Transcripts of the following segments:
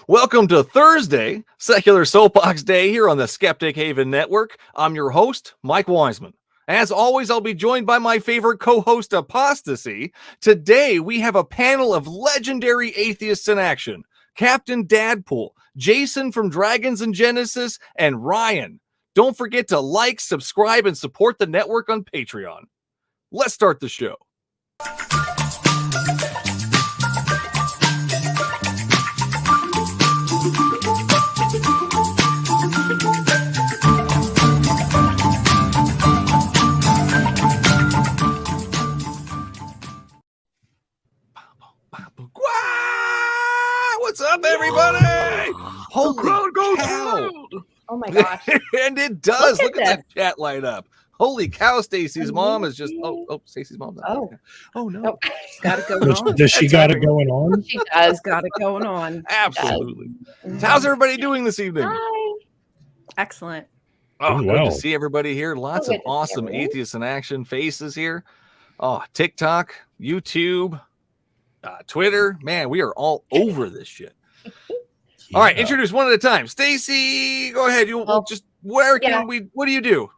Welcome to Thursday, Secular Soapbox Day here on the Skeptic Haven Network. I'm your host, Michael Wiseman. As always, I'll be joined by my favorite co-host, Apostacie. Today, we have a panel of legendary atheists in action. Captain Dadpool, Jason from Dragons and Genesis, and Rion. Don't forget to like, subscribe, and support the network on Patreon. Let's start the show. What's up, everybody? Holy cow. Oh my gosh. And it does. Look at that chat light up. Holy cow, Stacy's mom is just Stacy's mom's not there. Oh no. Oh, she's got it going on. Does she got it going on? She does got it going on. Absolutely. How's everybody doing this evening? Hi. Excellent. Oh, well. good to see everybody here. Lots of awesome atheists in action faces here. Oh, TikTok, YouTube, Twitter. Man, we are all over this shit. All right, introduce one at a time. Stacy, go ahead. What do you do?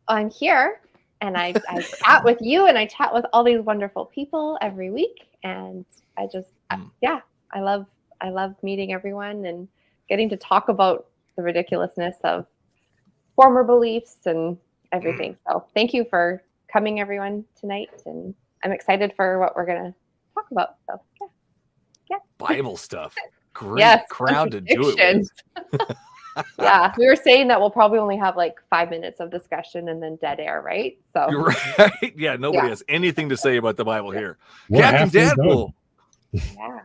I'm here and I chat with you and I chat with all these wonderful people every week. And I just, I love meeting everyone and getting to talk about the ridiculousness of former beliefs and everything. So thank you for coming, everyone, tonight. And I'm excited for what we're going to talk about. So yeah. Bible stuff. Great crowd to do it with. Yeah, we were saying that we'll probably only have like 5 minutes of discussion and then dead air, right? So you're right. Yeah, nobody has anything to say about the Bible here. We're Captain Dadpool. Yeah.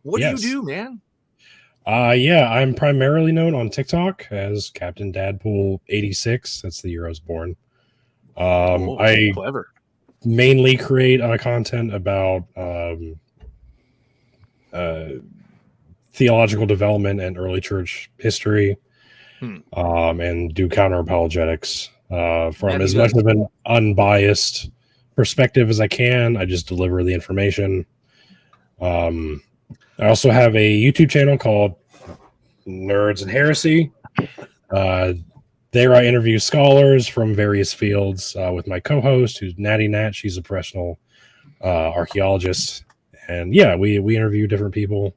What do you do, man? I'm primarily known on TikTok as Captain Dadpool 86. That's the year I was born. I clever. Mainly create content about theological development and early church history, and do counter apologetics from as much of an unbiased perspective as I can. I just deliver the information. I also have a YouTube channel called Nerds and Heresy. There I interview scholars from various fields with my co-host, who's Natty Nat. She's a professional archaeologist. And we interview different people.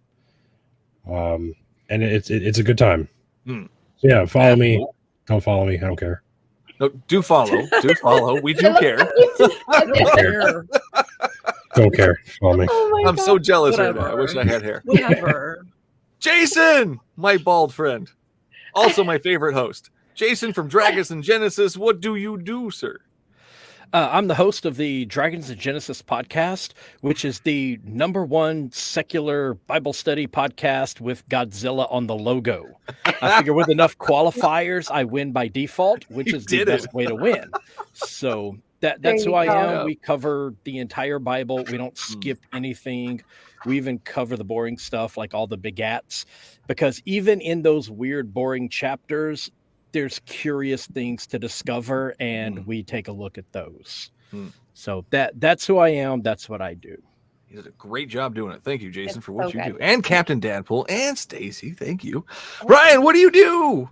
And it's a good time. So yeah, follow me. Don't follow me. I don't care. No, do follow. Do follow. We do care. Don't care. Don't care. Follow me. I'm so jealous right now. I wish I had hair. Whatever. Jason, my bald friend. Also my favorite host. Jason from Dragons and Genesis. What do you do, sir? I'm the host of the Dragons and Genesis podcast, which is the #1 secular Bible study podcast with Godzilla on the logo. I figure with enough qualifiers, I win by default, which is the best way to win. So that's who I am. We cover the entire Bible. We don't skip anything. We even cover the boring stuff like all the begats, because even in those weird, boring chapters, there's curious things to discover, and we take a look at those. So that's who I am. That's what I do. You did a great job doing it. Thank you, Jason, for what you do. And Captain Dadpool and Stacy, thank you. Ryan, what do you do?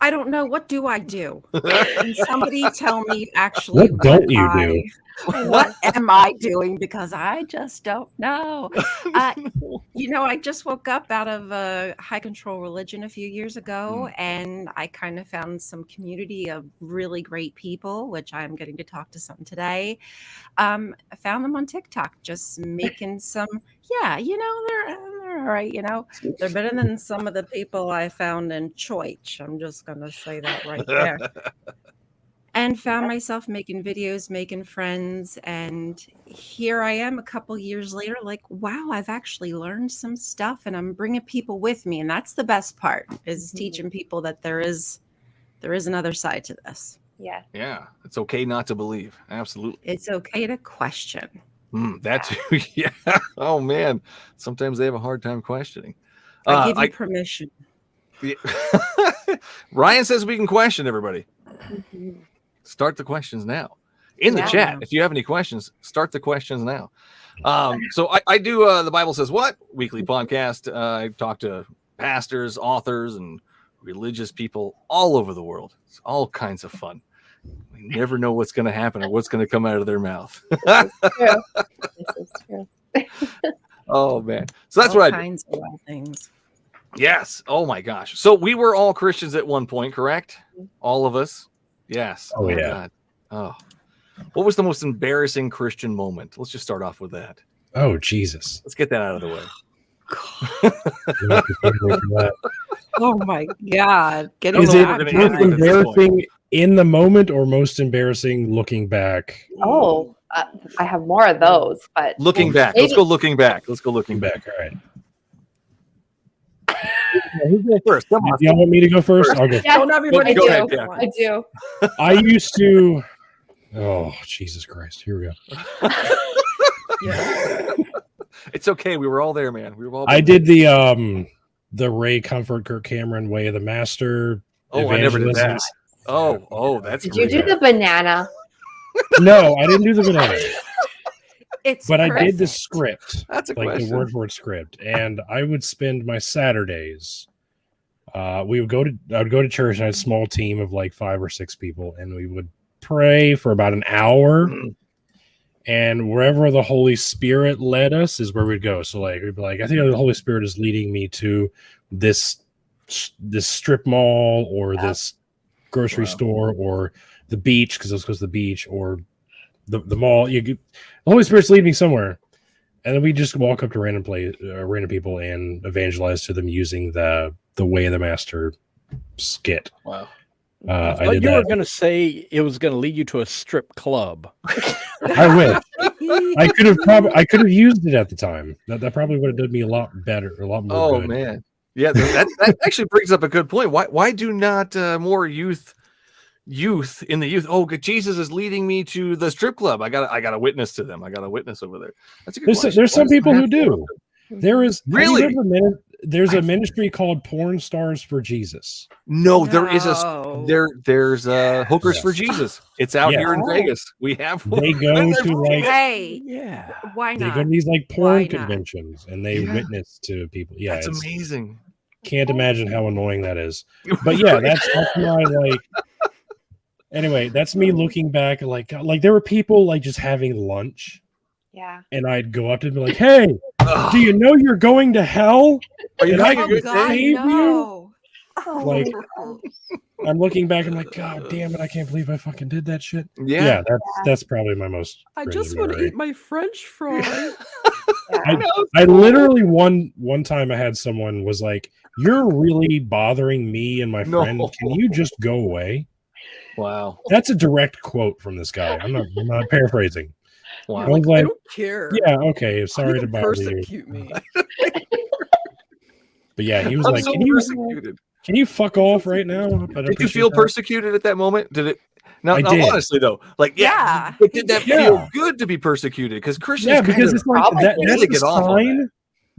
I don't know. What do I do? Can somebody tell me actually what don't you do? What am I doing? Because I just don't know. I just woke up out of a high control religion a few years ago, and I kind of found some community of really great people, which I'm getting to talk to some today. I found them on TikTok, just making some, they're all right. They're better than some of the people I found in church. I'm just going to say that right there. And found myself making videos, making friends. And here I am a couple years later, like, wow, I've actually learned some stuff and I'm bringing people with me. And that's the best part, is teaching people that there is another side to this. Yeah. Yeah. It's okay not to believe. Absolutely. It's okay to question. That too. Yeah. Oh, man. Sometimes they have a hard time questioning. I give you permission. Yeah. Ryan says we can question everybody. Start the questions now in the chat. If you have any questions, start the questions now. So I do the Bible Says What weekly podcast. I talk to pastors, authors, and religious people all over the world. It's all kinds of fun. We never know what's going to happen or what's going to come out of their mouth. This is true. Oh, man. So that's all what I do. kinds of wild things. Yes. Oh, my gosh. So we were all Christians at one point, correct? All of us? Yes. Oh, yeah. God. Oh. What was the most embarrassing Christian moment? Let's just start off with that. Oh, Jesus. Let's get that out of the way. Oh my God! Getting Is know it what we're that gonna most end with at this point. embarrassing in the moment or most embarrassing looking back? Oh, I have more of those, but Looking back. maybe- Let's go looking back. Let's go looking Looking back. back, all right. First, come on. Do y'all want me to go first? I'll go. Yeah, Don't everybody Go do ahead, it yeah. once. I do. I used to. Oh, Jesus Christ! Here we go. Yeah. It's okay. We were all there, man. We were all. I did the Ray Comfort Kirk Cameron Way of the Master. Oh, I never did that. evangelisms. Oh, that's. Did you great. do the banana? No, I didn't do the banana, It's but I did the perfect. script, That's a like question. the word for word script, and I would spend my Saturdays. We would go to. I would go to church. And I had a small team of like 5 or 6 people, and we would pray for about an hour. And wherever the Holy Spirit led us is where we'd go. So like we'd be like, I think the Holy Spirit is leading me to this strip mall or this grocery Wow. store or the beach because this goes to the beach or the mall. The Holy Spirit's leading me somewhere, and then we just walk up to random people and evangelize to them using the Way of the Master skit. Wow. I But did you were that. going to say it was going to lead you to a strip club. I wish. I could have used it at the time. That probably would have done me a lot better, a lot more Oh good. man. Yeah, that actually brings up a good point. Why do not more youth in the youth? Oh, Jesus is leading me to the strip club. I got a witness to them. I got a witness over there. That's a good question. There's Why some does it people have who to do. work? There is Really? have you ever there's a ministry called Porn Stars for Jesus. No, there is No. there's Hookers for Yes. Jesus. It's out Yes. here in Oh. Vegas. We have They go to like Hey, Yeah. why they not? go to these like Why porn not? conventions and they Yeah. witness to people. Yeah, That's it's amazing. can't imagine how annoying that is. But yeah, that's my like. Anyway, that's me looking back like there were people like just having lunch, Yeah. and I'd go up to them and be like, "Hey, Ugh. do you know you're going to hell?" Are you and having I a Oh good God, day? save you? no. Like, I'm looking back, I'm like, God damn it, I can't believe I fucking did that shit. Yeah. Yeah, that's probably my most. I cringe just want to memory. eat my French fries. Yeah. I literally one time I had someone was like, "You're really bothering me and my No. friend. Can you just go away?" Wow. That's a direct quote from this guy. I'm not paraphrasing. I Wow. was like, care. yeah, okay, sorry to bother you. me. But yeah, he was I'm like, so can persecuted. you fuck off right now? Did you feel persecuted at that moment? Did it? Now, I now did. honestly though, like Yeah. but did that Yeah. feel good to be persecuted? Because Christians, Yeah, because kind it's like probably that, need that's to a get off on sign.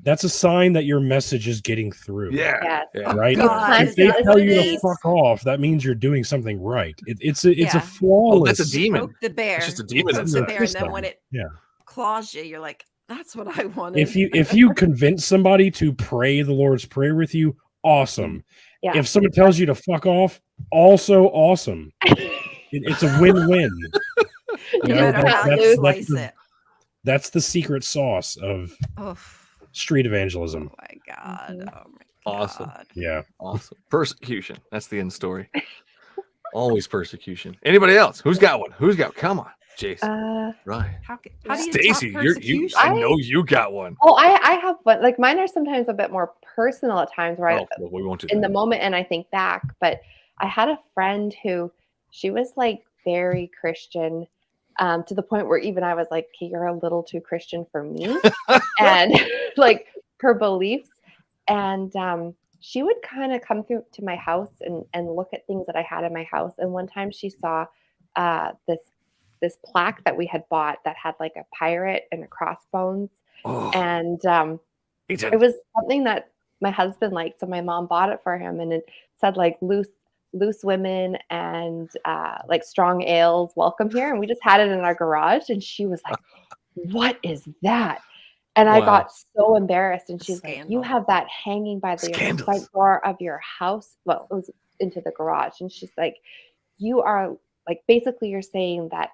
That's a sign that your message is getting through. yeah, Yes. yeah. Right? God, If is they that tell what you it to is? fuck off, that means you're doing something right. It's a Yeah. Oh, flawless. that's a demon. Poke the bear. It's just a demon Poke inside. the bear, and then when it Yeah. claws you, you're like, "That's what I wanted." If you convince somebody to pray the Lord's Prayer with you, awesome. Yeah. If someone tells you to fuck off, also awesome. It's a win-win. no know, matter how that's- you that's slice the- it. That's the secret sauce of Oh, street evangelism. my God! Mhm. Oh my Awesome. God! Yeah. Awesome. Persecution. That's the end story. Always persecution. Anybody else? Who's got one? Come on, Jason. Right. How do you Stacy, top you persecution? I know you got one. Oh, I have one. Like mine are sometimes a bit more personal at times where Oh, well, we won't do in the that. moment and I think back, but I had a friend who she was like very Christian, to the point where even I was like, okay, you're a little too Christian for me. And like her beliefs. And she would kind of come through to my house and look at things that I had in my house. And one time she saw this plaque that we had bought that had like a pirate and a crossbones. Oh, And he did. it was something that my husband liked, so my mom bought it for him, and it said like loose women and like strong ales welcome here, and we just had it in our garage. And she was like, what is that? And I Wow. got so embarrassed. And she's like, you Scandal. have that hanging by the Scandalous. front door of your house. Well, it was into the garage. And she's like, you are like, basically you're saying that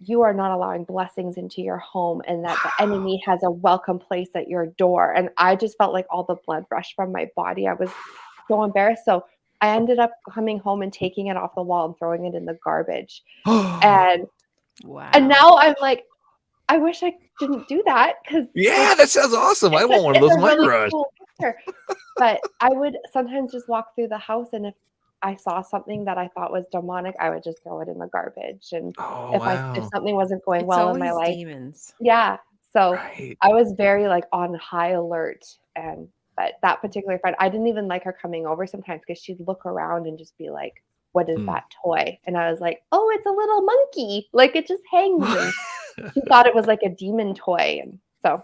you are not allowing blessings into your home and that the enemy has a welcome place at your door. And I just felt like all the blood rushed from my body. I was so embarrassed. So I ended up coming home and taking it off the wall and throwing it in the garbage. And Wow. and now I'm like, I wish I didn't do that, because Yeah, that sounds awesome. I want one of those in my garage. Cool picture. But I would sometimes just walk through the house, and if I saw something that I thought was demonic, I would just throw it in the garbage. And Oh, if wow. something wasn't going It's well in my always life, demons. yeah. So Right. I was very like on high alert. But that particular friend, I didn't even like her coming over sometimes, because she'd look around and just be like, what is that toy? And I was like, oh, it's a little monkey. Like, it just hangs. And she thought it was like a demon toy. And so,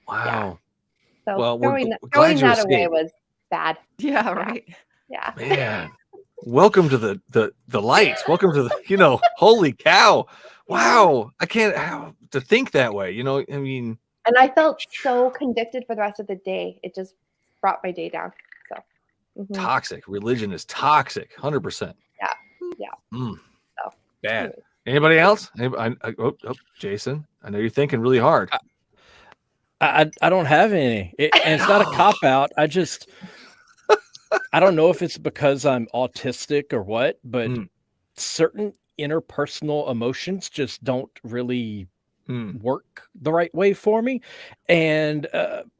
Wow. so Well, we're throwing glad you that away escaped. was bad. Yeah, right. Yeah. Man, welcome to the light. Welcome to the, holy cow. Wow. I can't to think that way. I mean, And I felt so convicted for the rest of the day. It just brought my day down. So toxic. Religion is toxic. 100%. Yeah. So Bad. anyways. Anybody else? Jason, I know you're thinking really hard. I don't have any. And it's not a cop out. I don't know if it's because I'm autistic or what, but certain interpersonal emotions just don't really work the right way for me. And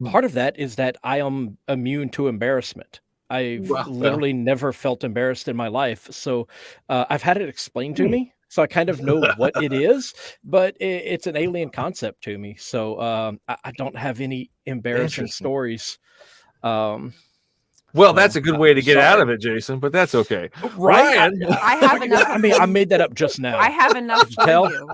part of that is that I am immune to embarrassment. I've literally never felt embarrassed in my life. So I've had it explained to me. So I kind of know what it is, but it's an alien concept to me. So I don't have any embarrassing stories. Well, that's a good way to get out of it, Jason, but that's okay. Right? Ryan. I have enough. I made that up just now. I have enough for tell? you,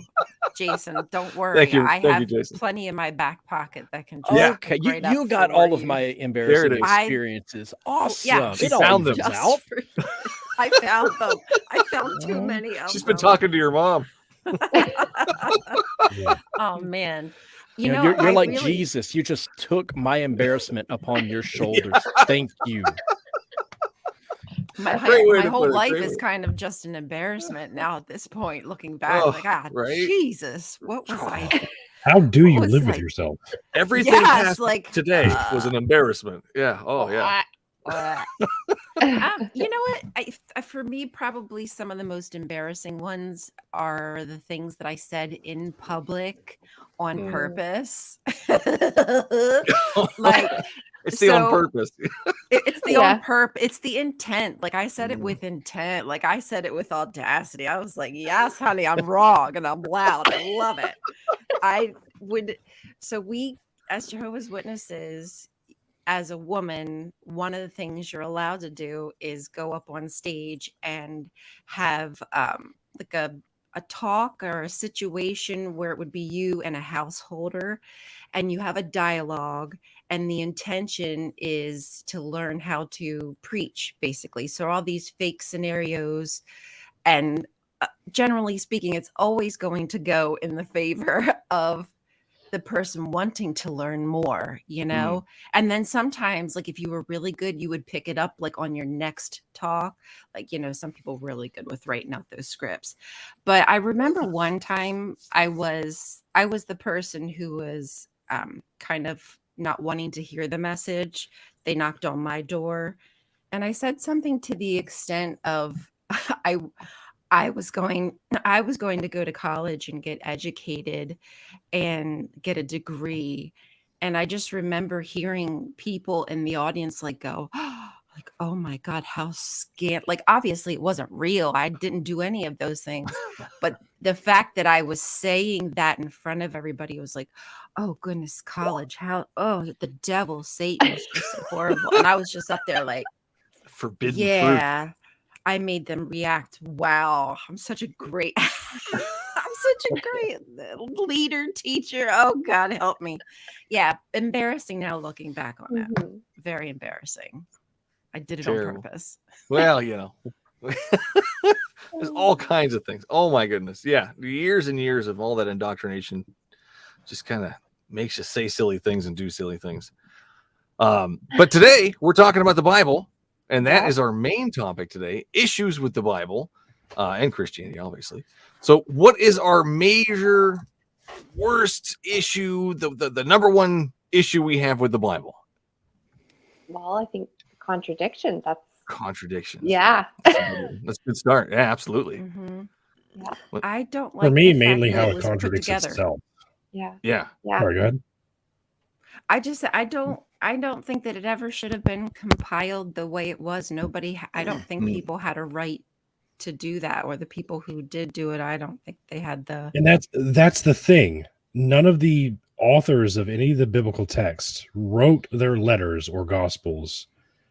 Jason. Don't worry. Thank you. I Thank have you, Jason. plenty in my back pocket that can just Okay, right you up got for all of you. my embarrassing it is. experiences. Awesome. Yeah, She It all found them. evens Just out. for you. I found them. I found too many of She's them. been talking to your mom. Oh man. You know, you're like really- Jesus. You just took my embarrassment upon your shoulders. Thank you. My Great way to whole put it, life great is way. kind of just an embarrassment now at this point, looking back. Oh, like, right? Jesus, what was I? How do you was live with like- yourself? Everything Yes, past like, today was an embarrassment. Yeah. Oh, yeah. You know what? For me, probably some of the most embarrassing ones are the things that I said in public on purpose. Like, It's the on so- purpose. it's the Yeah. on purpose. It's the intent. Like, I said it with intent. Like, I said it with audacity. I was like, yes, honey, I'm wrong and I'm loud. I love it. So we, as Jehovah's Witnesses, as a woman, one of the things you're allowed to do is go up on stage and have like a talk or a situation where it would be you and a householder, and you have a dialogue, and the intention is to learn how to preach, basically. So all these fake scenarios, and generally speaking, it's always going to go in the favor of the person wanting to learn more, and then sometimes, like, if you were really good, you would pick it up like on your next talk. Like, some people really good with writing out those scripts. But I remember one time I was the person who was kind of not wanting to hear the message. They knocked on my door and I said something to the extent of I was going to go to college and get educated and get a degree. And I just remember hearing people in the audience like go, like, oh my God, how scant. Like, obviously it wasn't real. I didn't do any of those things. But the fact that I was saying that in front of everybody was like, oh goodness, college, the devil, Satan is just so horrible. And I was just up there like, Forbidden fruit. yeah. I made them react. Wow, I'm such a great leader, teacher. Oh God, help me. Yeah, embarrassing now looking back on it. Very embarrassing. I did it Terrible. on purpose. Well, there's all kinds of things. Oh my goodness. Yeah. Years and years of all that indoctrination just kind of makes you say silly things and do silly things. But today we're talking about the Bible, and that is our main topic today: issues with the Bible and Christianity, obviously. So, what is our major worst issue? The number one issue we have with the Bible? Well, I think contradiction. That's contradictions. Yeah. That's a good start. Yeah, absolutely. Mm-hmm. Yeah. I don't like For me, the fact mainly that how it it was put contradicts together. itself. Yeah. Yeah. Yeah. Sorry, go ahead. I don't think that it ever should have been compiled the way it was. I don't think people had a right to do that, or the people who did do it, I don't think they had the. And that's the thing. None of the authors of any of the biblical texts wrote their letters or gospels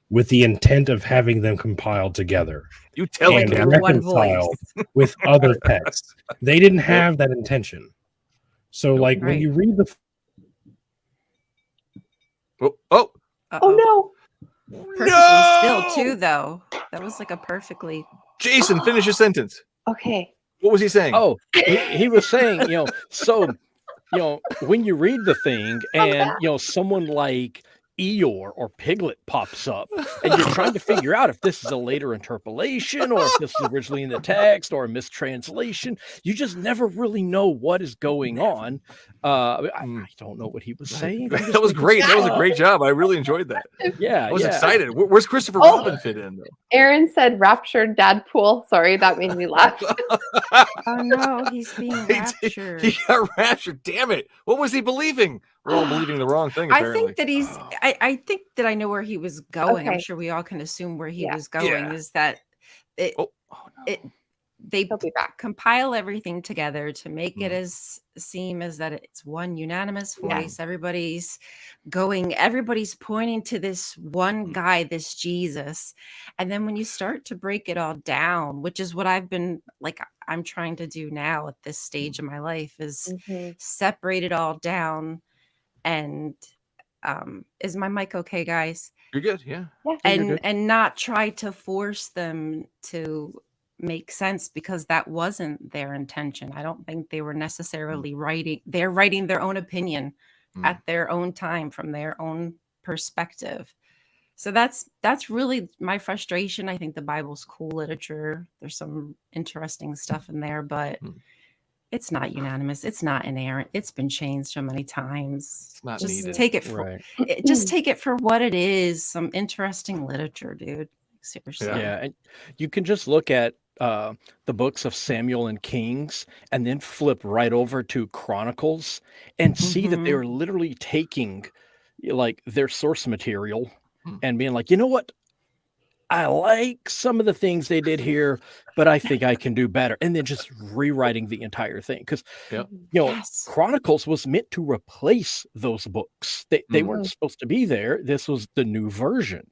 with the intent of having them compiled together You tell and it, in one reconciled with other texts. They didn't have that intention. So, like, when Right. you read the Oh, Oh no. Perfectly still too, though. That was like a perfectly. Jason, finish your sentence. Okay. What was he saying? Oh, he was saying, so, when you read the thing and, someone like Eeyore or Piglet pops up and you're trying to figure out if this is a later interpolation or if this is originally in the text or a mistranslation, you just never really know what is going on. I don't know what he was saying. That was great. That was a great job. I really enjoyed that. Yeah. I was excited. Where's Christopher Oh. Robin fit in, though? Aaron said raptured Dadpool. Sorry, that made me laugh. Oh no, he's being raptured. He got raptured. Damn it. What was he believing? We're all believing the wrong thing, apparently. I think that he's. I think that I know where he was going. I'm Okay. sure we all can assume where he Yeah. was going. Yeah. Is that it? No. They He'll be back. compile everything together to make it Mhm. as seem as that it's one unanimous Yeah. voice. Everybody's pointing to this one guy, this Jesus. And then when you start to break it all down, which is what I'm trying to do now at this stage of my life, is Mhm. separate it all down. And is my mic okay, guys? You're good. Yeah. Yeah. you're good. And not try to force them to make sense, because that wasn't their intention. I don't think they were necessarily writing their own opinion at their own time from their own perspective. So that's really my frustration. I think the Bible's cool literature. There's some interesting stuff in there, but it's not unanimous. It's not inerrant. It's been changed so many times. It's not Just needed. take it for Right. just take it for what it is. Some interesting literature, dude. Seriously. Yeah. And you can just look at the books of Samuel and Kings and then flip right over to Chronicles and see that they are literally taking like their source material and being like, you know what? I like some of the things they did here, but I think I can do better. And then just rewriting the entire thing. Because, Yes. Chronicles was meant to replace those books. They weren't supposed to be there. This was the new version.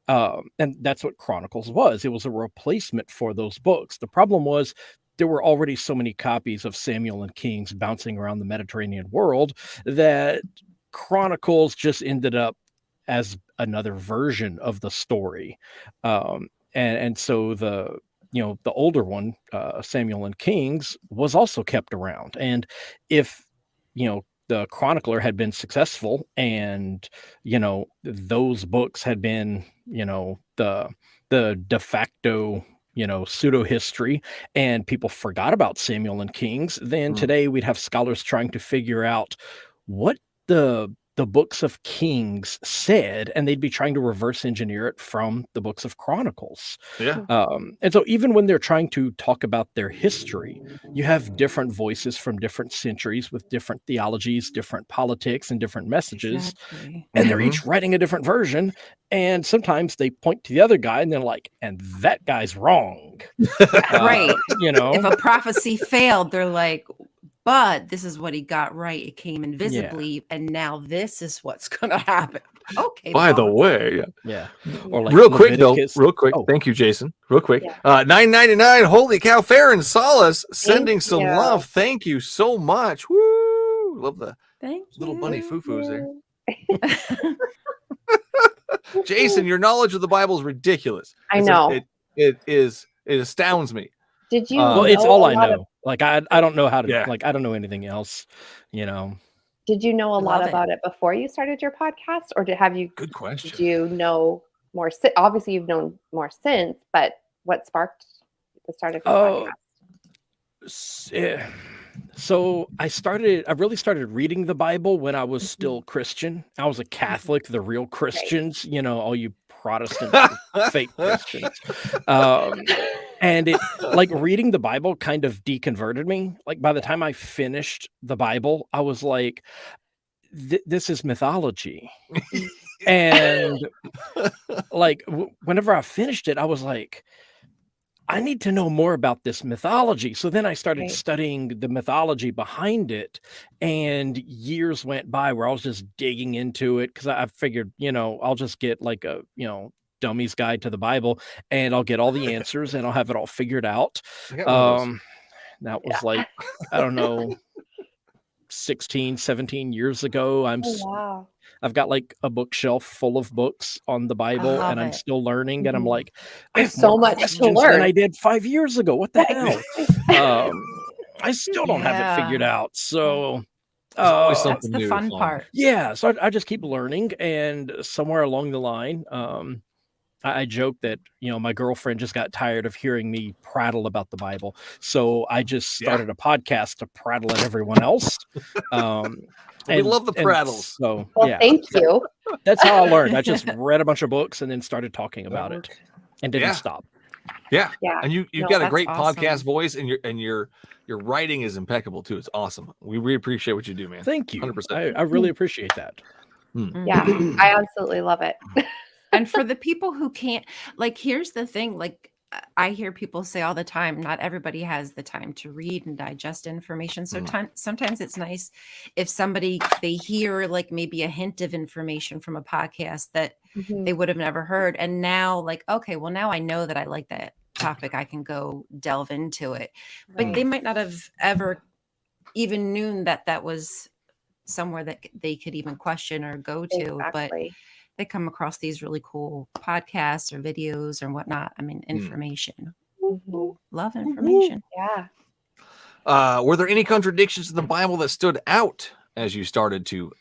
And that's what Chronicles was. It was a replacement for those books. The problem was there were already so many copies of Samuel and Kings bouncing around the Mediterranean world that Chronicles just ended up as another version of the story. And so the older one, Samuel and Kings, was also kept around. And if, the chronicler had been successful and, those books had been, the de facto, pseudo history, and people forgot about Samuel and Kings, then today we'd have scholars trying to figure out what the books of Kings said, and they'd be trying to reverse engineer it from the books of Chronicles. Yeah. And so even when they're trying to talk about their history, you have different voices from different centuries with different theologies, different politics, and different messages. Exactly. And they're each writing a different version. And sometimes they point to the other guy and they're like, and that guy's wrong. Right. If If a prophecy failed, they're like, but this is what he got right. It came invisibly, and now this is what's going to happen. Okay. By the boss. way, Or like real quick Leviticus. though, real quick. Oh. Thank you, Jason. Real quick. Yeah. $9.99. Holy cow! Fair and Solace sending some you. love. Thank you so much. Woo! Love the Thank little you. bunny foo-foos there. Jason, your knowledge of the Bible is ridiculous. I know. It astounds me. Did you? Well, it's know all a I lot know. of- Like I don't know how to Yeah. I don't know anything else, Did you know a lot Love it. about it before you started your podcast, or have you? Good question. Did you know more? Obviously, you've known more since. But what sparked the start of your podcast? So I really started reading the Bible when I was still Christian. I was a Catholic, the real Christians, all you Protestant fake Christians. And it, like, reading the Bible kind of deconverted me. Like, by the time I finished the Bible, I was like, this is mythology. And like, whenever I finished it, I was like, I need to know more about this mythology. So then I started studying the mythology behind it, and years went by where I was just digging into it because I figured, I'll just get like a, dummy's guide to the Bible, and I'll get all the answers and I'll have it all figured out. That was like, I don't know, 16, 17 years ago. Wow. I've got like a bookshelf full of books on the Bible, and I'm still learning. And I'm like, I have so more much to questions learn than I did 5 years ago. What the hell? I still don't have it figured out. So that's the fun part. Yeah. So I just keep learning, and somewhere along the line, I joke that, my girlfriend just got tired of hearing me prattle about the Bible. So I just started a podcast to prattle at everyone else. We love the prattles. So, thank you. That's how I learned. I just read a bunch of books and then started talking about it and didn't stop. Yeah. And you've got a great awesome. podcast voice, and your writing is impeccable too. It's awesome. We really appreciate what you do, man. Thank you. 100%. I really appreciate that. Yeah, I absolutely love it. And for the people who can't, like, here's the thing, like, I hear people say all the time, not everybody has the time to read and digest information. So sometimes it's nice if they hear like maybe a hint of information from a podcast that they would have never heard. And now, like, okay, well, now I know that I like that topic. I can go delve into it. But they might not have ever even known that was somewhere that they could even question or go to. Exactly. But they come across these really cool podcasts or videos or whatnot. I mean, information. Love information. Yeah. Were there any contradictions in the Bible that stood out as you started to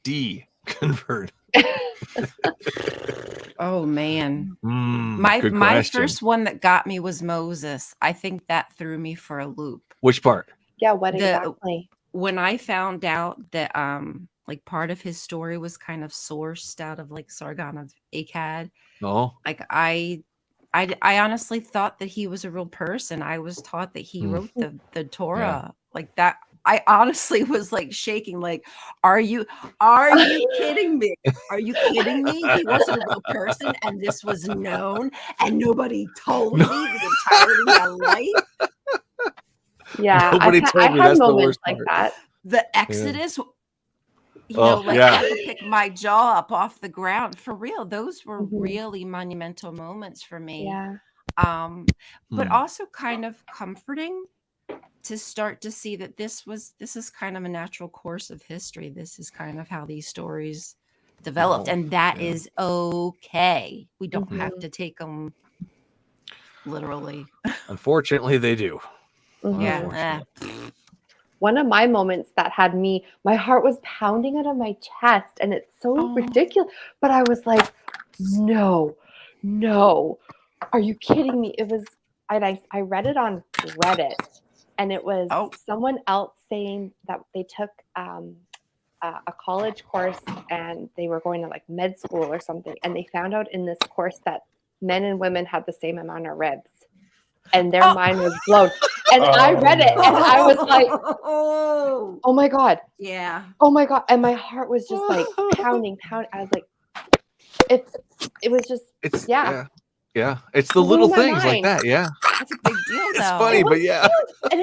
deconvert? Oh man. My first one that got me was Moses. I think that threw me for a loop. Which part? Yeah, what exactly? When I found out that like part of his story was kind of sourced out of like Sargon of Akkad. Oh. Like I honestly thought that he was a real person. I was taught that he wrote the Torah. Like that. I honestly was like shaking, like, are you kidding me? Are you kidding me? He wasn't a real person, and this was known, and nobody told me the entirety of my life. Yeah, Nobody told me. I had That's the moments worst like part. that. The Exodus, I had to pick my jaw up off the ground. For real, those were really monumental moments for me. Yeah. But also kind of comforting to start to see that this is kind of a natural course of history. This is kind of how these stories developed, and that is okay. We don't have to take them literally. Unfortunately, they do. Yeah. One of my moments that had my heart was pounding out of my chest, and it's so ridiculous. But I was like, no, are you kidding me? It was, I read it on Reddit, and it was someone else saying that they took a college course and they were going to like med school or something, and they found out in this course that men and women had the same amount of ribs, and their mind was blown. And I read it, and I was like, oh my God. Yeah. Oh my God. And my heart was just like pounding. I was like, it was just, Yeah. It's the little things like that. Yeah. That's a big deal, though. It's funny, but yeah. And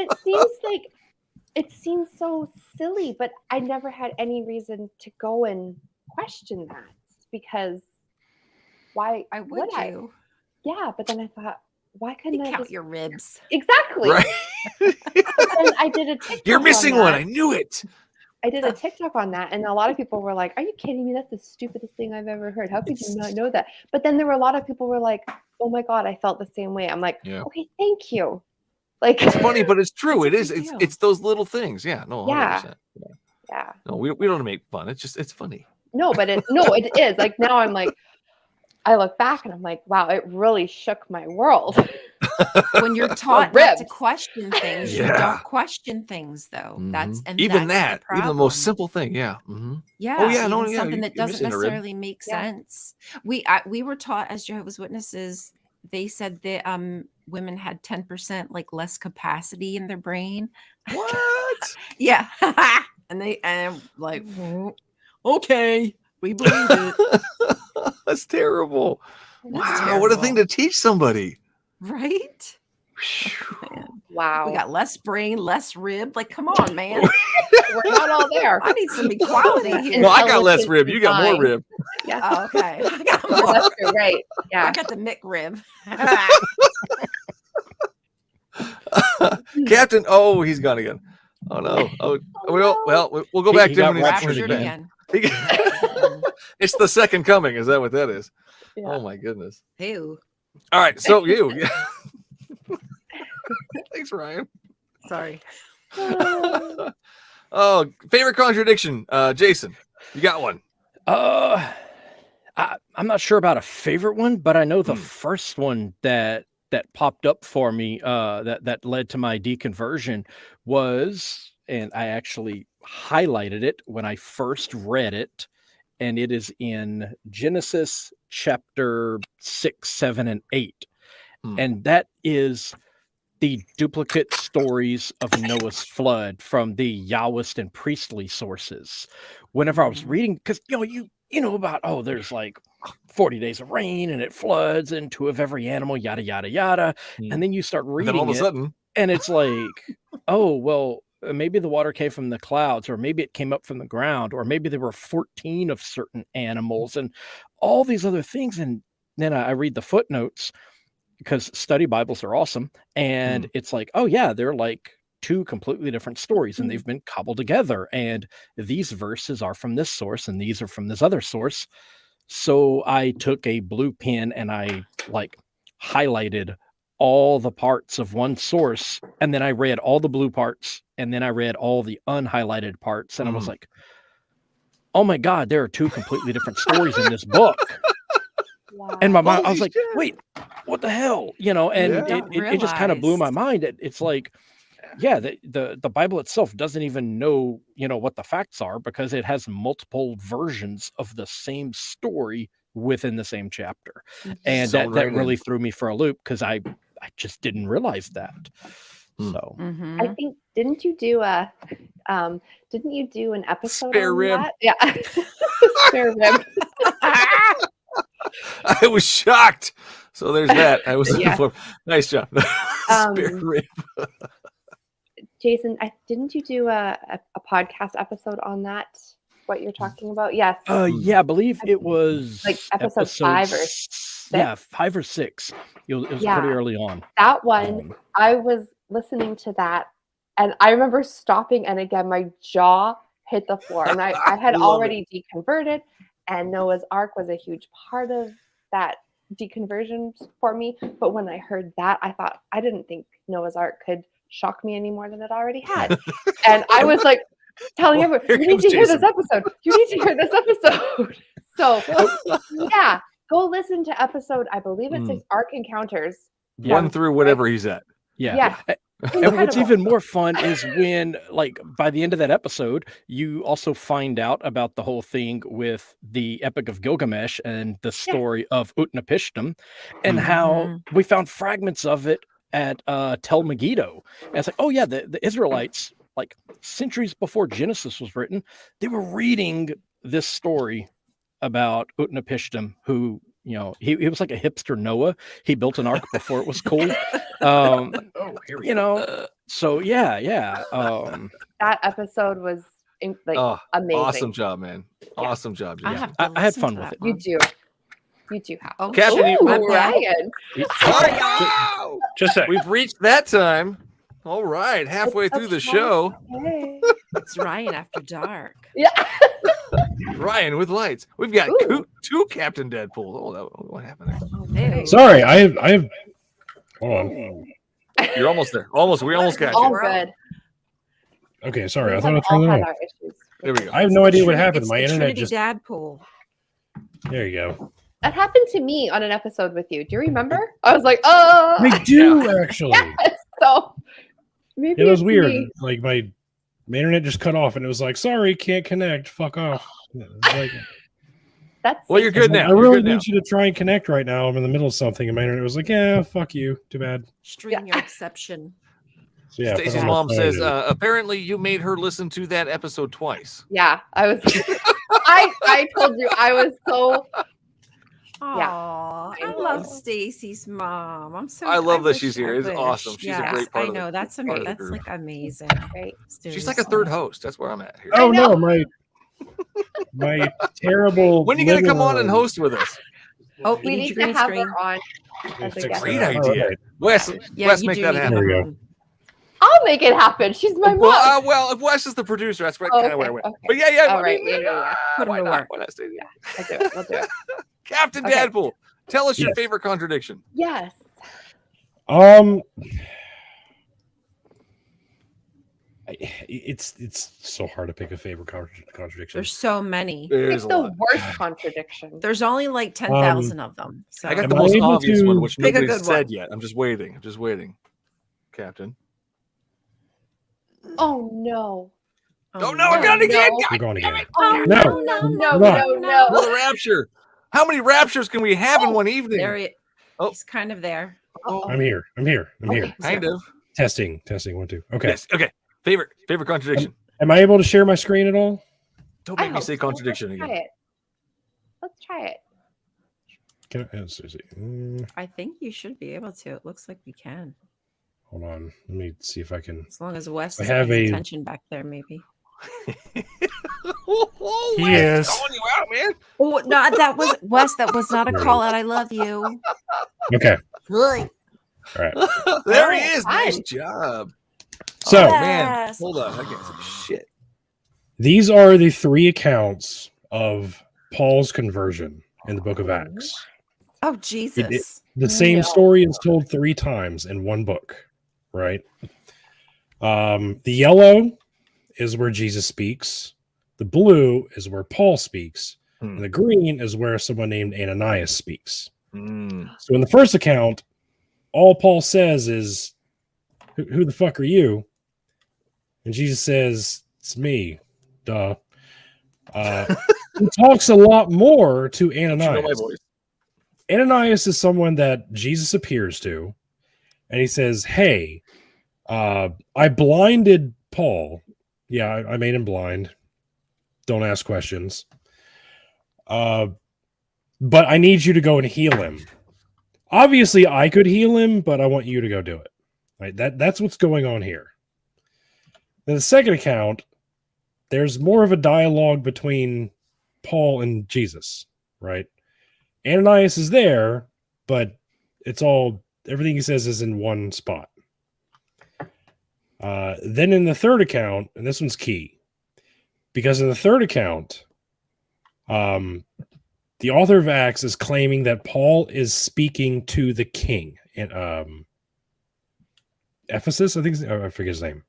it seems so silly, but I never had any reason to go and question that, because why would you? Yeah, but then I thought, why couldn't I count your ribs? Exactly. Right. And I did a TikTok. You're missing one. I knew it. I did a TikTok on that, and a lot of people were like, are you kidding me? That's the stupidest thing I've ever heard. How could you not know that? But then there were a lot of people who were like, oh my God, I felt the same way. I'm like, okay, thank you. Like, it's funny, but it's true. It is. It's those little things. Yeah. No. 100%. Yeah. No, we don't make fun. It's funny. No, but it is. Like now I'm like, I look back and I'm like, wow, it really shook my world. When you're taught not to question things, you Yeah. don't question things, though. Mhm. And even that's even the most simple thing. Yeah. Yeah. Oh yeah. No. even Yeah. something that you're doesn't missing a rib. necessarily make Yeah. sense. We were taught as Jehovah's Witnesses. They said that women had 10% like less capacity in their brain. What? Yeah. and I'm like, okay, we believe it. That's terrible. That's Wow. What a thing terrible. to teach somebody. Right? Phew. Wow. We got less brain, less rib. Like, come on, man. We're not all there. I need some equality here. No, I got less Intelligence rib. You got more design. rib. Yeah. Oh, okay. I got more. That's true, right. I Yeah. got the McRib. Captain. Oh, he's gone again. Oh no. Oh, we'll go back He to got him. Raptured again. again. It's the second coming. Is that what that is? Yeah. Oh my goodness. Ew. All right. So you. Thanks, Ryan. Sorry. Oh, favorite contradiction, Jason. You got one. I'm not sure about a favorite one, but I know the Hmm. first one that popped up for me that led to my deconversion was, and I actually highlighted it when I first read it, and it is in Genesis chapter 6, 7, and 8. Hmm. And that is the duplicate stories of Noah's flood from the Yahwist and priestly sources. Whenever I was reading, because you know about, there's like 40 days of rain and it floods and 2 of every animal, yada yada yada, and then you start And reading then all of a it, sudden, and it's like, oh well, maybe the water came from the clouds, or maybe it came up from the ground, or maybe there were 14 of certain animals, and all these other things. And then I read the footnotes, because study Bibles are awesome. And it's like, oh yeah, they're like 2 completely different stories, and they've been cobbled together. And these verses are from this source, and these are from this other source. So I took a blue pen and I like highlighted all the parts of one source, and then I read all the blue parts, and then I read all the unhighlighted parts, and I was like, oh my God, there are 2 completely different stories in this book. Wow. And my mind, I Holy was like, shit. wait, what the hell? And Yeah. it just kind of blew my mind. It's like, yeah, the Bible itself doesn't even know, what the facts are, because it has multiple versions of the same story within the same chapter. And Sewn that right really in. threw me for a loop, because I just didn't realize that. So Mhm. I think didn't you do an episode Spare on rib. that? Yeah. Spare rib. I was shocked. So there's that. I was Yeah. Nice job. Spare rib. Jason, didn't you do a podcast episode on that? What you're talking about? Yes. yeah, I believe it was Like episode 5 or 6. Yeah, 5 or 6. It was Yeah. pretty early on. That one, I was listening to that, and I remember stopping, and again, my jaw hit the floor. And I had Love already deconverted, and Noah's Ark was a huge part of that deconversion for me. But when I heard that, I didn't think Noah's Ark could shock me any more than it already had. And I was like telling everyone, here you need comes to hear this Jason." episode. You need to hear this episode. So yeah, go listen to episode, I believe it's 6 Ark Encounters. Yeah. 1 through whatever he's at. Yeah. Yeah. And what's Incredible. even more fun is when, like, by the end of that episode, you also find out about the whole thing with the Epic of Gilgamesh and the story of Utnapishtim, and how we found fragments of it at Tel Megiddo. And it's like, oh yeah, the Israelites, like centuries before Genesis was written, they were reading this story about Utnapishtim, who, he was like a hipster Noah. He built an ark before it was cool. So yeah. That episode was amazing. Awesome job, man. Awesome job, I Jason. have to I had listen fun to with that it. You one. do. You do have. Oh, Captain, Ooh, my bad. Ryan. Just say. We've reached that time. All right, halfway through the show. Okay. it's Ryan After Dark. Yeah. Ryan with lights. We've got Ooh. 2 Captain Deadpools. What happened there? Ew. Sorry, I have. Hold on. You're almost there. We almost got All you. good. Okay, sorry. We I thought I have turned all it had on. our issues. There we go. I have no idea what happened. It's My the internet Trinity just. Dadpool. There you go. That happened to me on an episode with you. Do you remember? I was like, oh. I do actually. Yes. So maybe It was it's weird. me. Like my internet just cut off, and it was like, "Sorry, can't connect. Fuck off." Like, That's Well, you're good now. I You're really good now. need you to try and connect right now. I'm in the middle of something, and my internet was like, "Yeah, fuck you. Too bad." Stream your exception. So yeah. Stacy's fuck mom off. says, apparently you made her listen to that episode twice. Yeah, I was. I told you I was so. Aw, I love Stacy's mom. I'm so. I love that wish she's here. I It's wish. awesome. She's a Yes, great part I of the- know that's part of the that's group. like amazing. Great. She's like a third host. That's where I'm at here. Oh I know. no, my terrible. When are you going to come on and host with us? Oh, We you need your to green have screen. her on as a guest. Great All idea. right. Wes, Yeah, Wes, you make do that need to happen. There we have go. one. I'll make it happen. She's my mom. Well, if Wes is the producer, that's what kind of where I went. Okay. But yeah. All I right, mean, yeah. Put why him to not? work. Why not stay there? I'll do it. We'll do it. Captain Okay. Dadpool, tell us your Yes. favorite contradiction. Yes. It's so hard to pick a favorite contradiction. There's so many. There's It's a the lot. worst contradiction. There's only like 10,000 of them. So I got Am the I most able obvious to one, which pick a nobody's good said one? yet. I'm just waiting. Captain. Oh no. Oh, no, I got it again. We're going again. Oh No. no. What a rapture. How many raptures can we have in one evening? There he, Oh. he's kind of there. I'm here. I'm here. Okay. Kind of. Testing. 1, 2. Okay. Yes. Okay. Favorite contradiction. Am I able to share my screen at all? Don't I make me hope say so. contradiction Let's try again. it. Let's try it. Can I, let's see. I think you should be able to. It looks like you can. Hold on. Let me see if I can. As long as Wes I is have paying a- attention back there, maybe. He is. calling you out, man. Oh, no, that was Wes. That was not a call out. I love you. Okay. Really? All right. There Oh, he is. Nice fine. job. So Oh, man. Yes. Hold on. I can't say shit. these are the 3 accounts of Paul's conversion in the book of Acts. Oh, Jesus. The same No. story is told 3 times in one book, right? The yellow is where Jesus speaks. The blue is where Paul speaks. Hmm. And the green is where someone named Ananias speaks. Mm. So in the first account, all Paul says is, who the fuck are you? And Jesus says, it's me. Duh. He talks a lot more to You know my Ananias. voice. Ananias is someone that Jesus appears to, and he says, hey, I blinded Paul. Yeah, I made him blind. Don't ask questions. But I need you to go and heal him. Obviously, I could heal him, but I want you to go do it. Right? That's what's going on here. In the second account, there's more of a dialogue between Paul and Jesus, right? Ananias is there, but everything he says is in one spot. Then in the third account, and this one's key, because in the third account, the author of Acts is claiming that Paul is speaking to the king in Ephesus, I think. I forget his name.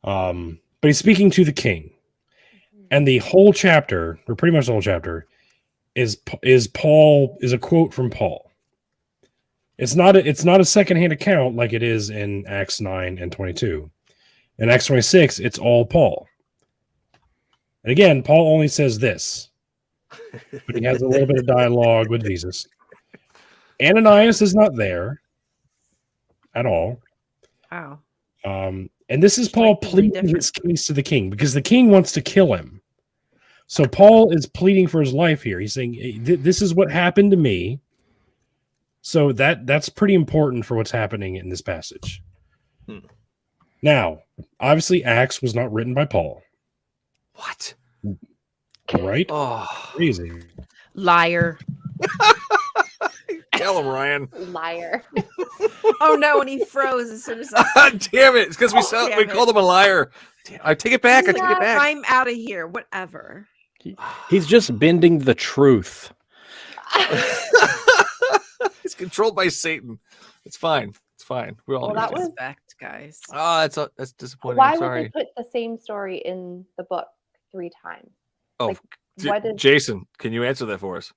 But he's speaking to the king, and the whole chapter, or pretty much the whole chapter, is a quote from Paul. It's not a secondhand account like it is in Acts 9 and 22. In Acts 26, it's all Paul. And again, Paul only says this, but he has a little bit of dialogue with Jesus. Ananias is not there at all. Wow. And this is Paul Strikingly pleading his case to the king because the king wants to kill him. So Paul is pleading for his life here. He's saying, hey, this is what happened to me. So that's pretty important for what's happening in this passage. Now, obviously, Acts was not written by Paul. What? Right? Oh, Crazy. Liar. tell him, Ryan. Liar. Oh, no. And he froze as soon as I Damn it! It's because Damn we it. called him a liar. Damn, I take it back. I take it back. I'm out of here. Whatever. He's just bending the truth. It's controlled by Satan. It's fine. fine. We all Well, that understand. was- Respect, guys. Oh, that's disappointing. Why I'm would sorry. they put the same story in the book 3 times? Oh, like, what is- Jason, can you answer that for us?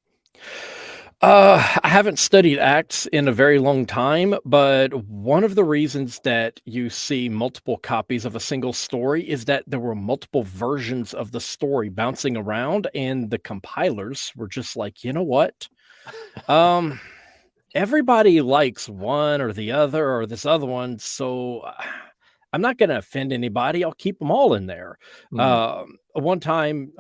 I haven't studied Acts in a very long time, but one of the reasons that you see multiple copies of a single story is that there were multiple versions of the story bouncing around, and the compilers were just like, you know what? Everybody likes one or the other or this other one, so I'm not going to offend anybody. I'll keep them all in there. One time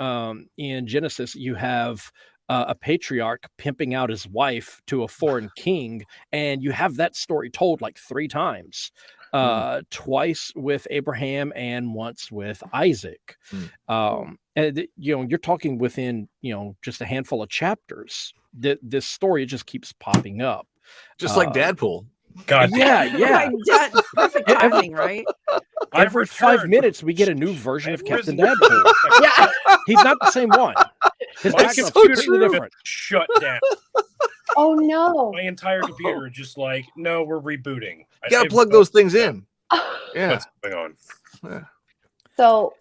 in Genesis, you have a patriarch pimping out his wife to a foreign king, and you have that story told like 3 times, twice with Abraham and once with Isaac. And you're talking within just a handful of chapters. This story just keeps popping up, Just like Dadpool. God, yeah. Perfect timing, right? Every 5 minutes, we get a new version of Captain Dadpool. Yeah. He's not the same one. His My background's computer completely different. shut down. Oh no. My entire computer just like, no, we're rebooting. You gotta plug those things in. Yeah. What's going on? Yeah. So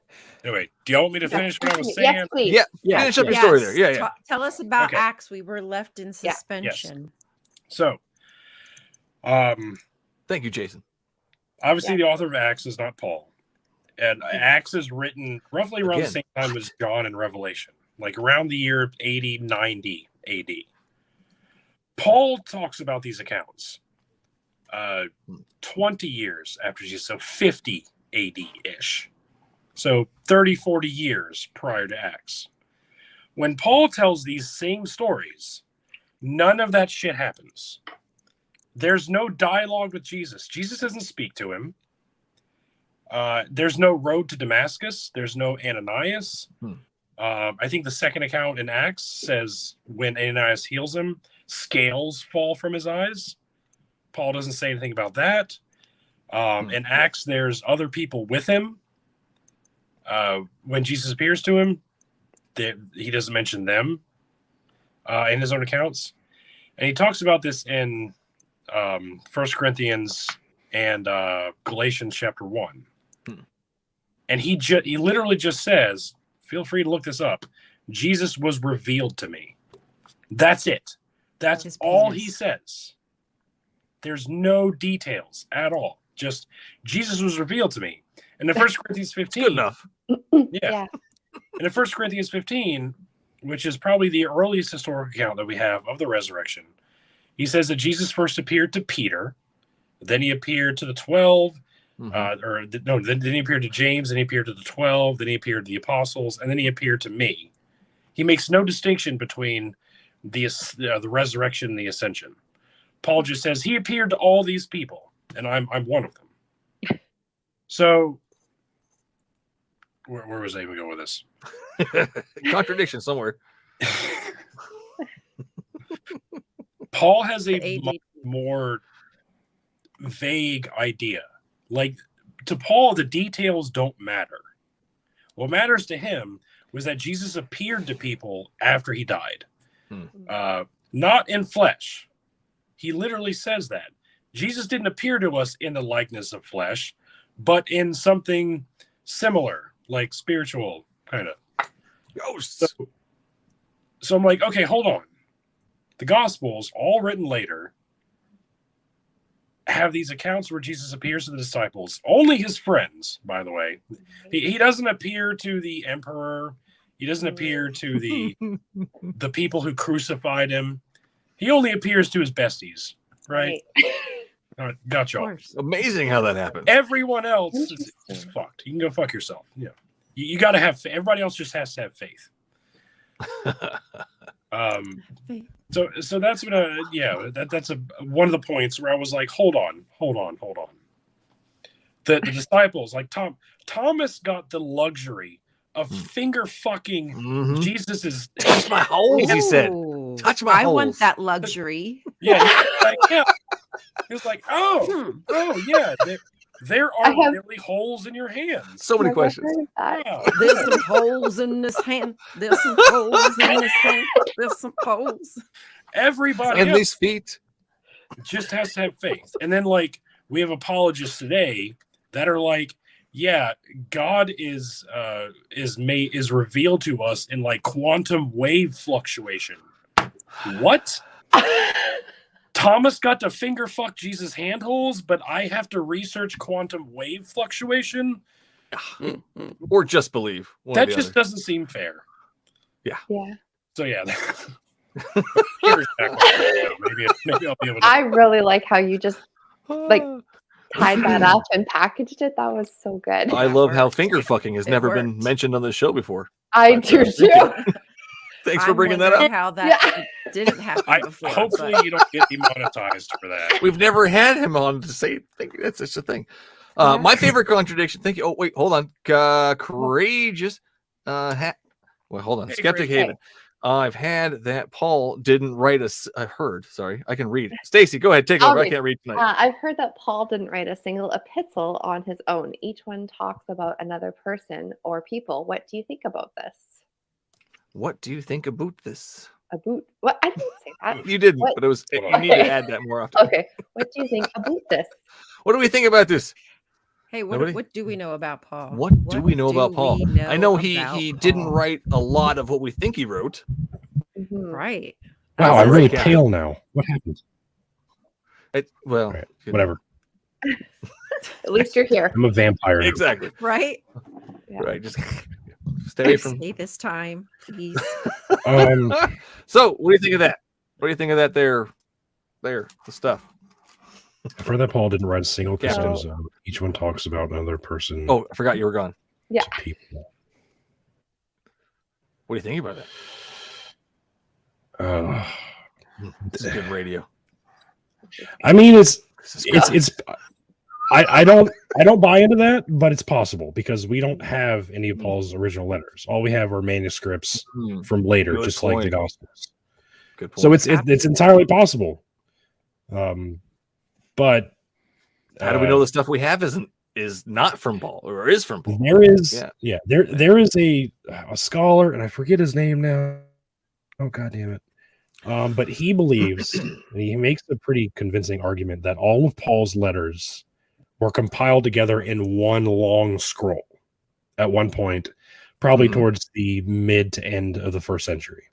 Anyway, do y'all want me to finish what I was saying? yes, please. Yeah. Yeah. Finish up your story there. Yeah, yeah. Tell us about Okay. Acts. We were left in suspension. So, Thank you, Jason. obviously the author of Acts is not Paul. And Acts is written roughly around the Again. same time as John and Revelation, like around the year 80, 90 AD. Paul talks about these accounts 20 years after Jesus, so 50 AD-ish. So 30, 40 years prior to Acts. When Paul tells these same stories, none of that shit happens. There's no dialogue with Jesus. Jesus doesn't speak to him. There's no road to Damascus. There's no Ananias. I think the second account in Acts says when Ananias heals him, scales fall from his eyes. Paul doesn't say anything about that. In Acts, there's other people with him. When Jesus appears to him, he doesn't mention them in his own accounts. And he talks about this in 1 Corinthians and Galatians chapter 1. And he literally just says, feel free to look this up, Jesus was revealed to me. That's it. That's His all penis. he says. There's no details at all. Just Jesus was revealed to me. And in 1 Corinthians 15, Good enough. Yeah. and in 1 Corinthians 15, which is probably the earliest historical account that we have of the resurrection, he says that Jesus first appeared to Peter, then he appeared to the 12, then he appeared to James, then he appeared to the 12, then he appeared to the apostles, and then he appeared to me. He makes no distinction between the resurrection and the ascension. Paul just says he appeared to all these people, and I'm one of them. So, where was I even going with this? Contradiction somewhere. Paul has a The AD. much more vague idea. Like, to Paul, the details don't matter. What matters to him was that Jesus appeared to people after he died. Not in flesh. He literally says that. Jesus didn't appear to us in the likeness of flesh, but in something similar, like spiritual, kind of. Ghosts. So I'm like, okay, hold on. The Gospels, all written later, have these accounts where Jesus appears to the disciples, only his friends, by the way. He doesn't appear to the emperor. He doesn't appear to the people who crucified him. He only appears to his besties, right? Got y'all. Amazing how that happened. Everyone else is fucked. You can go fuck yourself. Yeah, you got to have. Everybody else just has to have faith. So that's what that's one of the points where I was like, hold on. The disciples, like Thomas got the luxury of finger fucking Jesus's. Touch my holes, he said. Touch my I holes. want that luxury. Yeah, he was like, oh yeah, there are really holes in your hands. So many questions. Yeah. There's some holes in this hand. There's some holes in this hand. There's some holes. Everybody And else these feet. just has to have faith. And then, like, we have apologists today that are like, yeah, God is revealed to us in like quantum wave fluctuation. What? Thomas got to finger fuck Jesus' handholds, but I have to research quantum wave fluctuation? Or just believe. That just doesn't seem fair. Yeah. So yeah. Here's that one. Maybe I'll be able to. I really like how you just like tied that up and packaged it. That was so good. I love how finger fucking has never been mentioned on this show before. I do too. Thanks for bringing that up. How that didn't happen before. Hopefully you don't get demonetized for that. We've never had him on to say that's such a thing. My favorite contradiction. Thank you. Oh wait, hold on. Courageous. Well, hold on. Skeptic Haven. I've had that Paul didn't write I've heard. Sorry, I can read. Stacy, go ahead. Take over. I can't read tonight. I've heard that Paul didn't write a single epistle on his own. Each one talks about another person or people. What do you think about this? What do you think about this? What? I didn't say that. You didn't, but it was. You need to add that more often. Okay. What do you think about this? What do we think about this? Hey, what do we know about Paul? What do we know about Paul? I know he didn't Paul? write a lot of what we think he wrote. Mm-hmm. Right. Wow, I'm really pale now. What happened? Whatever. At least you're here. I'm a vampire. Exactly. Right. Yeah. Right. Just stay away from. Stay this time, please. So, what do you think of that? What do you think of that? There, the stuff. I've heard that Paul didn't write a single stanza. Each one talks about another person. Oh, I forgot you were gone. Yeah. People. What do you think about that? This is good radio. I mean, I don't buy into that, but it's possible because we don't have any of Paul's original letters. All we have are manuscripts from later, Good just point. like the Gospels. Good point. So it's entirely possible. But how do we know the stuff we have is not from Paul or is from Paul? There is there is a scholar, and I forget his name now. Oh, god damn it. But he believes, and he makes a pretty convincing argument, that all of Paul's letters were compiled together in one long scroll at one point, probably towards the mid to end of the first century.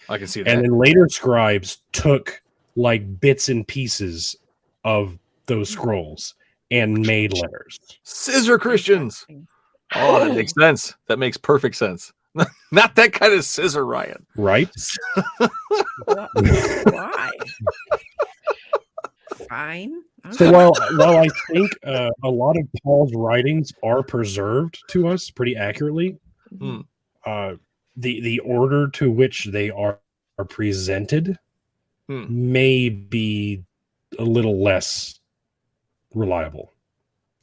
I can see that. And then later scribes took like bits and pieces of those scrolls and made letters. Scissor Christians. Oh, that makes sense. That makes perfect sense. Not that kind of scissor, Ryan. Right? Why? Fine. So while I think a lot of Paul's writings are preserved to us pretty accurately, the order to which they are presented may be a little less reliable.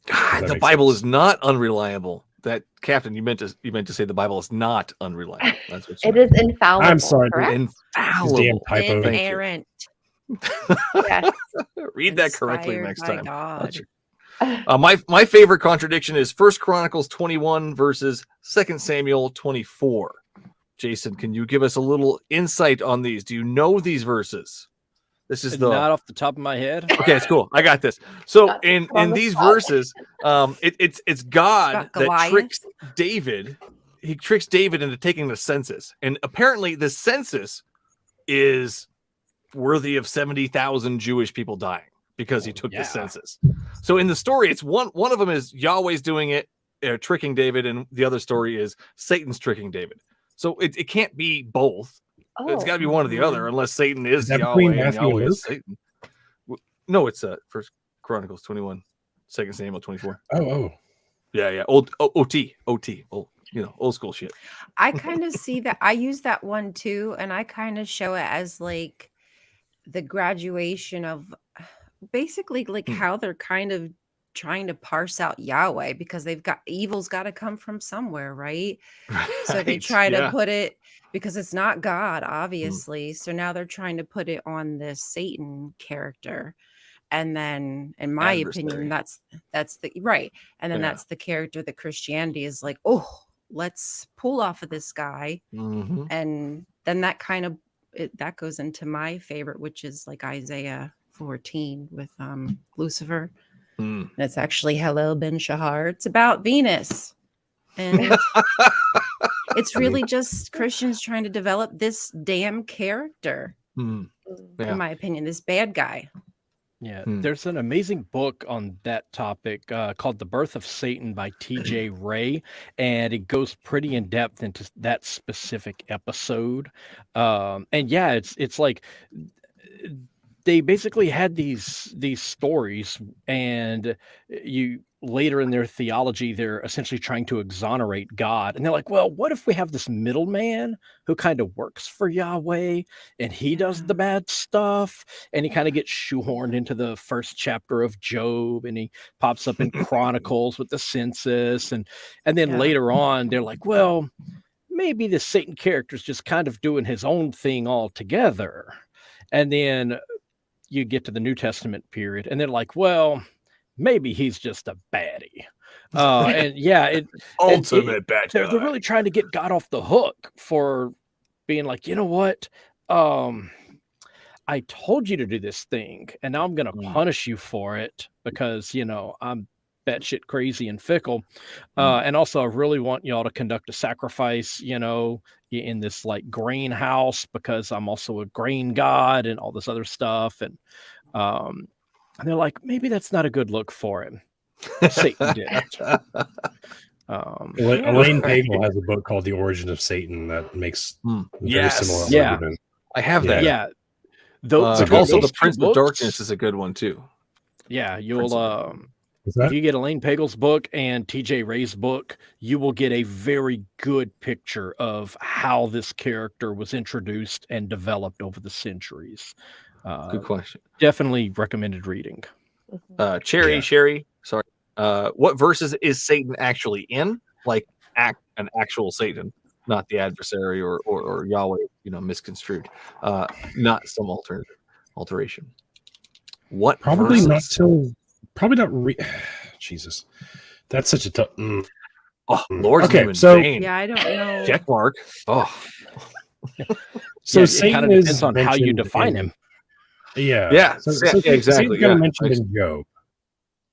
God, the Bible is not unreliable. That Captain, you meant to say the Bible is not unreliable. That's what it is infallible. I'm sorry, infallible. Damn typo. Inerrant. Yes. Read that correctly next time. God. My favorite contradiction is 1 Chronicles 21 versus 2 Samuel 24. Jason, can you give us a little insight on these? Do you know these verses? This is not off the top of my head. Okay, it's cool. I got this. So in these verses, it's God that tricks David. He tricks David into taking the census, and apparently the census is worthy of 70,000 Jewish people dying because he took the census. So in the story, it's one of them is Yahweh's doing it, tricking David, and the other story is Satan's tricking David. So it can't be both. It's got to be one or the other, unless Satan is Yahweh and Yahweh is Satan. No, it's 1 Chronicles 21, 2 Samuel 24. Oh. Yeah. Old OT. Old school shit. I kind of see that. I use that one too, and I kind of show it as like the graduation of basically like how they're kind of trying to parse out Yahweh, because they've got evil's got to come from somewhere, right? So they try to put it, because it's not God, obviously. So now they're trying to put it on this Satan character. And then, in my opinion, that's the right. And then that's the character that Christianity is like, oh, let's pull off of this guy. And then that kind of that goes into my favorite, which is like Isaiah 14 with Lucifer. Hmm. And it's actually Hello Ben Shahar. It's about Venus. And it's really just Christians trying to develop this damn character, Hmm. Yeah. in my opinion, this bad guy. Yeah, Hmm. there's an amazing book on that topic called The Birth of Satan by T.J. Ray, and it goes pretty in depth into that specific episode. And yeah, it's like they basically had these stories, and you later in their theology, they're essentially trying to exonerate God, and they're like, well, what if we have this middleman who kind of works for Yahweh, and he does the bad stuff, and he kind of gets shoehorned into the first chapter of Job, and he pops up in Chronicles with the census, and then later on, they're like, well, maybe the Satan character is just kind of doing his own thing altogether, and then you get to the New Testament period, and they're like, well, maybe he's just a baddie. And yeah, Ultimate bad they're guy. really trying to get God off the hook for being like, you know what? I told you to do this thing, and now I'm going to punish you for it because, I'm batshit crazy and fickle. And also, I really want y'all to conduct a sacrifice, in this like grain house because I'm also a grain god and all this other stuff. And they're like, maybe that's not a good look for him. Satan did it. Elaine Pagel has a book called The Origin of Satan that makes very similar argument. I have that. Yeah. Also, The Prince of Darkness is a good one too. Yeah, you'll if you get Elaine Pagel's book and TJ Ray's book, you will get a very good picture of how this character was introduced and developed over the centuries. Good question. Definitely recommended reading. Sherry, sorry. What verses is Satan actually in? Like an actual Satan, not the adversary or Yahweh, misconstrued. Not some alteration. What Probably verses? Jesus. That's such a tough Oh, Lord's Okay, name in so- vain. Yeah, I don't know. Check mark. Oh. So Yeah, it Satan kind of is depends on how you mentioned define in- him. Yeah. So exactly. Satan's kind Yeah. of mentioned in Job,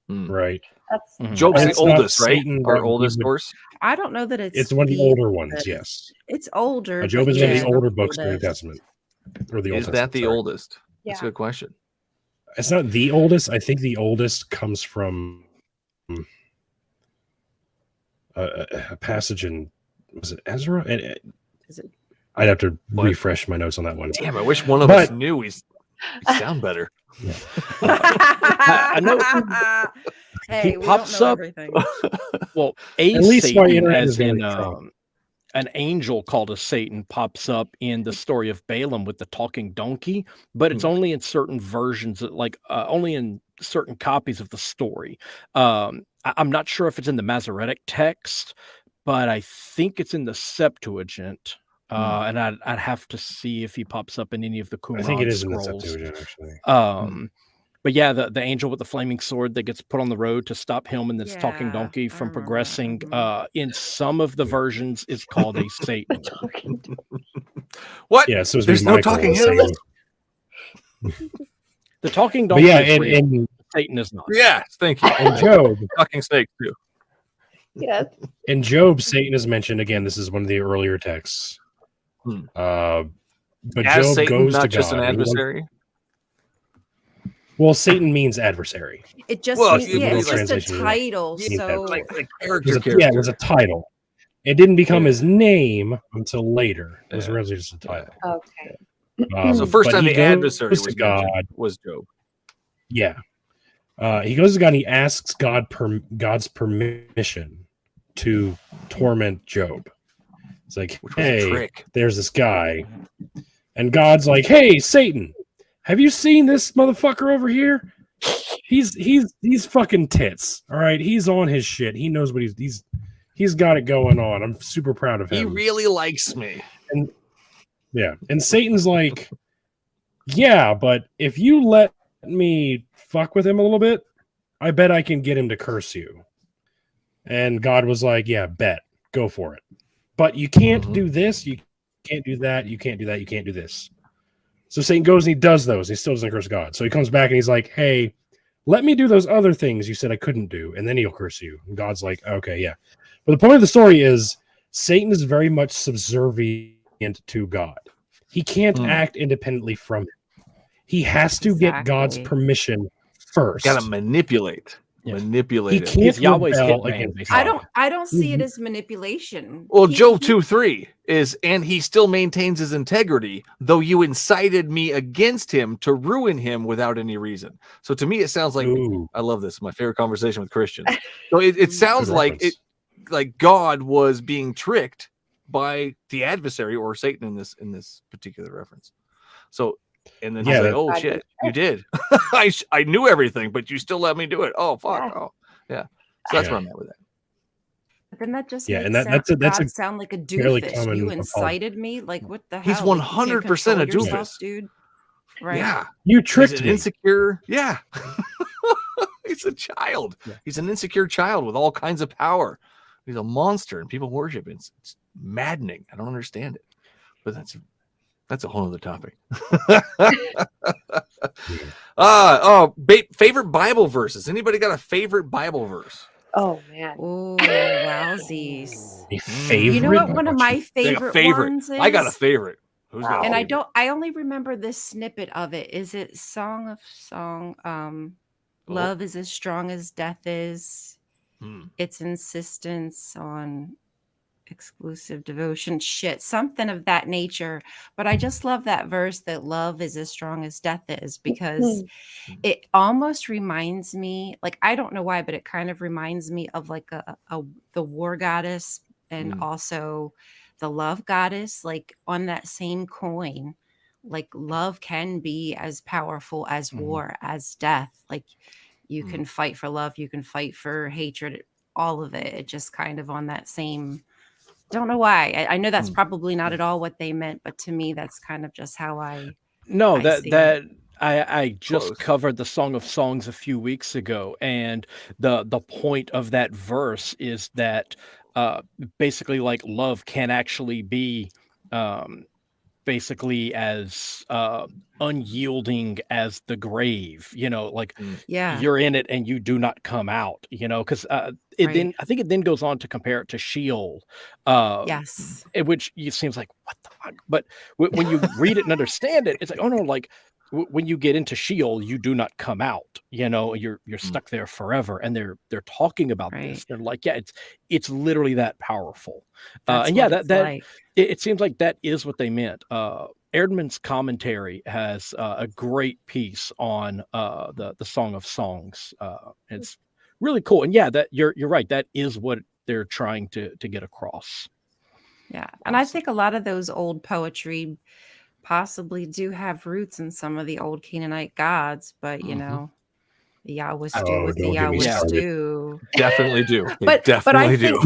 Hmm. right? That's Mhm. Job's And the it's not oldest, right? Satan Our that we oldest would- source. I don't know that it's It's one of the older ones, but yes. It's older. Job but is one of yeah, the older the books in the New oldest. Testament. Or the Old Is that Testament, the sorry. oldest? That's a Yeah. good question. It's not the oldest. I think the oldest comes from a passage in, was it Ezra? Is it- I'd have to What? refresh my notes on that one. Damn, I wish one of us But- knew. He'd sound better. I know Hey, he we pops don't know up- everything. Well, a At least my Satan, internet as is going in to Trump. an angel called a Satan, pops up in the story of Balaam with the talking donkey, but it's only in certain versions, only in certain copies of the story. I'm not sure if it's in the Masoretic text, but I think it's in the Septuagint. And I'd have to see if he pops up in any of the Qumran I think it is in the scrolls. Septuagint, actually. But yeah, the angel with the flaming sword that gets put on the road to stop him and this talking Yeah, donkey I from remember. progressing. Mhm. In some of the versions, is called a Satan. What? Yeah, so it's There's no Michael talking saying- animals? The talking But donkey yeah, is real. and Satan is not. Yes, thank you. in Job, Fucking snake too. Yes. in Job, Satan is mentioned again. This is one of the earlier texts. Hmm. But As Job Satan, goes not to just God. an adversary. Well, Satan means adversary. It just Well, means, you yeah, mean it's just a translation, yeah. title. Yeah, So Like It character. was a title. It didn't become Yeah. his name until later. It was Yeah. really just a title. Okay. So first but time he the goes adversary to was God. mentioned was Job. Yeah. He goes to God and he asks God's permission to torment Job. It's like, Which was a hey, trick. there's this guy. And God's like, hey, Satan, have you seen this motherfucker over here? He's fucking tits. All right. He's on his shit. He knows what he's got it going on. I'm super proud of him. He really likes me. Yeah. And Satan's like, yeah, but if you let me fuck with him a little bit, I bet I can get him to curse you. And God was like, yeah, bet. Go for it. But you can't do this. You can't do that. You can't do that. You can't do this. So Satan goes and he does those. He still doesn't curse God. So he comes back and he's like, hey, let me do those other things you said I couldn't do, and then he'll curse you. And God's like, okay, yeah. But the point of the story is Satan is very much subservient to God. He can't act independently from it. He has to get God's permission first. Gotta manipulate. Manipulate it. He's Yahweh's rebel hitman, against basically. I don't see it as manipulation. Well, Job 2:3 is, and he still maintains his integrity, though you incited me against him to ruin him without any reason. So to me, it sounds like, I love this, my favorite conversation with Christians. So it sounds like God was being tricked by the adversary or Satan in this particular reference. So, and then he's like, oh shit, you did. I knew everything, but you still let me do it. Oh fuck. Yeah. Oh yeah. So that's where I'm at with that. But then that just makes and that's a sound like a doofus. You incited me. Like what the hell? He's 100% a doofus, dude. Right? Yeah. You tricked me. Insecure. Yeah. He's a child. Yeah. He's an insecure child with all kinds of power. He's a monster, and people worship it. It's maddening. I don't understand it, but that's a whole other topic. Favorite Bible verses. Anybody got a favorite Bible verse? Oh man. Oh, wowsies. Favorite? You know what one of my favorite ones is? I got a favorite. Who's got a favorite? I only remember this snippet of it. Is it Song of Song? Love is as strong as death is. Its insistence on exclusive devotion, something of that nature. But I just love that verse that love is as strong as death is, because it almost reminds me, like, I don't know why, but it kind of reminds me of like the war goddess and also the love goddess, like on that same coin. Like love can be as powerful as war, as death. Like you can fight for love, you can fight for hatred, all of it. It just kind of on that same. Don't know why. I know that's probably not at all what they meant, but to me, that's kind of just how I. No, I just covered the Song of Songs a few weeks ago, and the point of that verse is that basically, like, love can actually be basically as unyielding as the grave, like you're in it and you do not come out, because then I think it then goes on to compare it to Sheol, which seems like what the fuck, but when you read it and understand it, it's like, oh no, like when you get into Sheol, you do not come out, you're stuck there forever. And they're talking about this. They're like, it's literally that powerful. It seems like that is what they meant. Erdman's commentary has a great piece on the Song of Songs. It's really cool. And that you're right. That is what they're trying to get across. Yeah. And I think a lot of those old poetry possibly do have roots in some of the old Canaanite gods, but the Yahweh's do what the Yahweh's do. Definitely do. But I think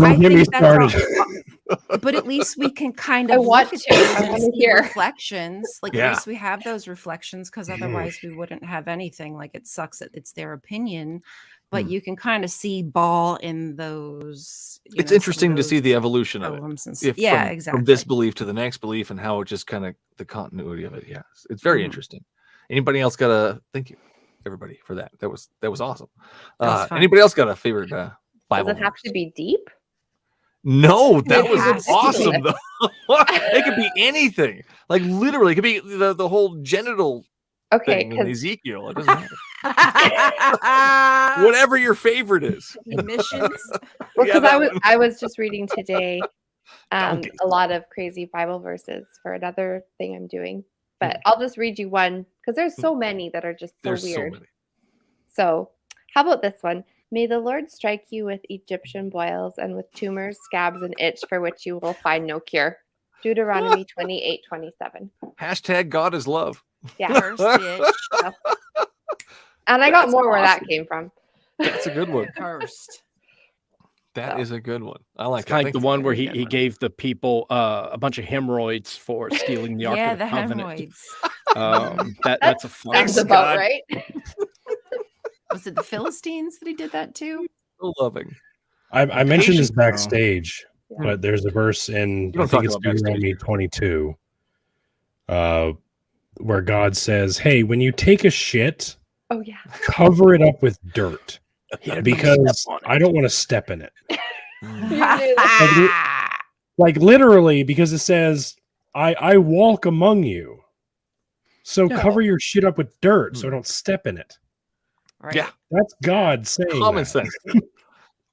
but at least we can kind of look at reflections. Like at least we have those reflections, because otherwise we wouldn't have anything. Like it sucks that it's their opinion, but you can kind of see Baal in those. It's interesting to see the evolution of it. From this belief to the next belief, and how it just kind of the continuity of it. Yeah, it's very interesting. Anybody else got a thank you, everybody, for that. That was awesome. Anybody else got a favorite Bible? Does it have to be deep? No, that was awesome though. It could be anything. Like literally, it could be the whole genital thing in Ezekiel. It doesn't matter. Whatever your favorite is. Emissions. Well, because I was just reading today a lot of crazy Bible verses for another thing I'm doing. But I'll just read you one, because there's so many that are just so weird. So how about this one? May the Lord strike you with Egyptian boils and with tumors, scabs, and itch for which you will find no cure. Deuteronomy 28:27. Hashtag God is love. Yeah. And I got more where that came from. That's a good one. Cursed. That is a good one. I like it. Like the one where he gave the people a bunch of hemorrhoids for stealing the Ark of the Covenant. That's a fun. That's about right. Was it the Philistines that he did that too? So loving. I mentioned this backstage, but there's a verse in I think it's Deuteronomy 22, where God says, "Hey, when you take a shit, Oh yeah. Cover it up with dirt He didn't because step on it. I don't want to step in it. You Like literally, because it says, I walk among you. So No. cover your shit up with dirt so I don't step in it. Right. Yeah. That's God saying Common that. sense.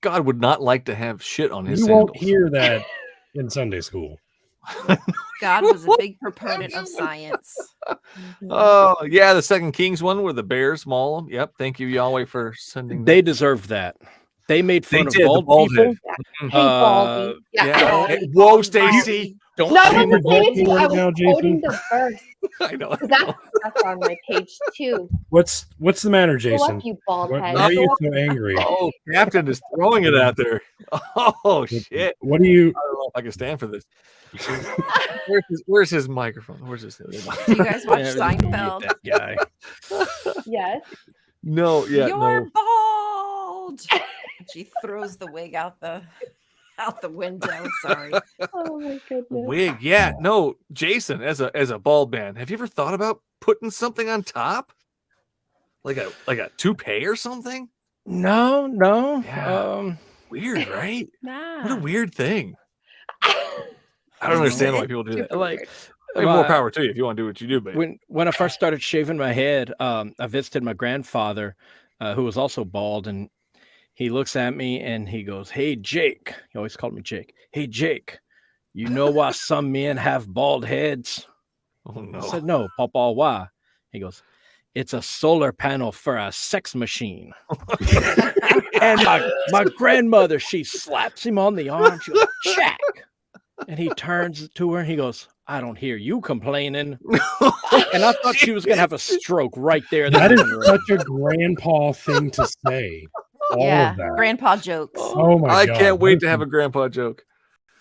God would not like to have shit on his You sandals. won't hear that in Sunday school. God was a big proponent of science. Oh, yeah, the Second Kings one where the bears maul them. Yep, thank you, Yahweh, for sending They that. deserved that. They made fun of did, the bald bald people. head. Hey, Baldy. Yeah. Baldy, Hey, whoa, Baldy, Stacy. Don't No, I Can you wasn't saying vote me it. I right was now, quoting Jason? the verse. I know. 'Cause that's on my page 2. What's the matter, Go Jason? up, you bald Why head. are you Go up. so angry? Oh, Captain is throwing it out there. Oh, shit. What do you? I don't know if I can stand for this. Where's his microphone? Where's his? Do you guys watch Yeah, Seinfeld? that guy. Yes. No, yeah, You're no. bald. She throws the wig out the window. Sorry. Oh my goodness. Wig, yeah, no. Jason, as a bald man, have you ever thought about putting something on top, like a toupee or something? No. Yeah. Weird, right? Nah. What a weird thing. I don't understand why people do that. Super Like weird. I mean, more power to you if you want to do what you do, baby. when I first started shaving my head, I visited my grandfather, who was also bald, and he looks at me and he goes, "Hey, Jake." He always called me Jake. "Hey, Jake, you know why some men have bald heads?" Oh no. I said, "No, Papa, why?" He goes, "It's a solar panel for a sex machine." And my grandmother, she slaps him on the arm. She goes, "Jack." And he turns to her and he goes, "I don't hear you complaining." And I thought she was going to have a stroke right there. That is such a grandpa thing to say. All Yeah, of that. grandpa jokes. Oh my I God. can't wait to have a grandpa joke.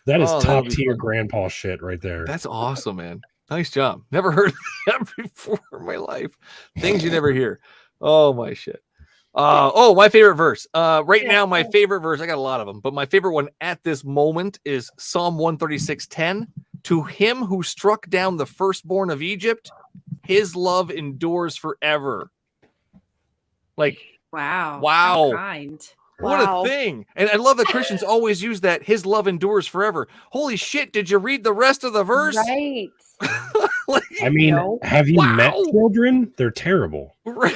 That is Oh, that would top be tier fun. grandpa shit right there. That's awesome, man. Nice job. Never heard of that before in my life. Things you never hear. Oh my shit. My favorite verse. Right now, my favorite verse, I got a lot of them, but my favorite one at this moment is Psalm 136:10. To him who struck down the firstborn of Egypt, his love endures forever. Like, Wow. Wow. How kind. what Wow. a thing. And I love that Christians always use that, his love endures forever. Holy shit, did you read the rest of the verse? Right. Like, I mean, No. have you met Wow. children? They're terrible. right.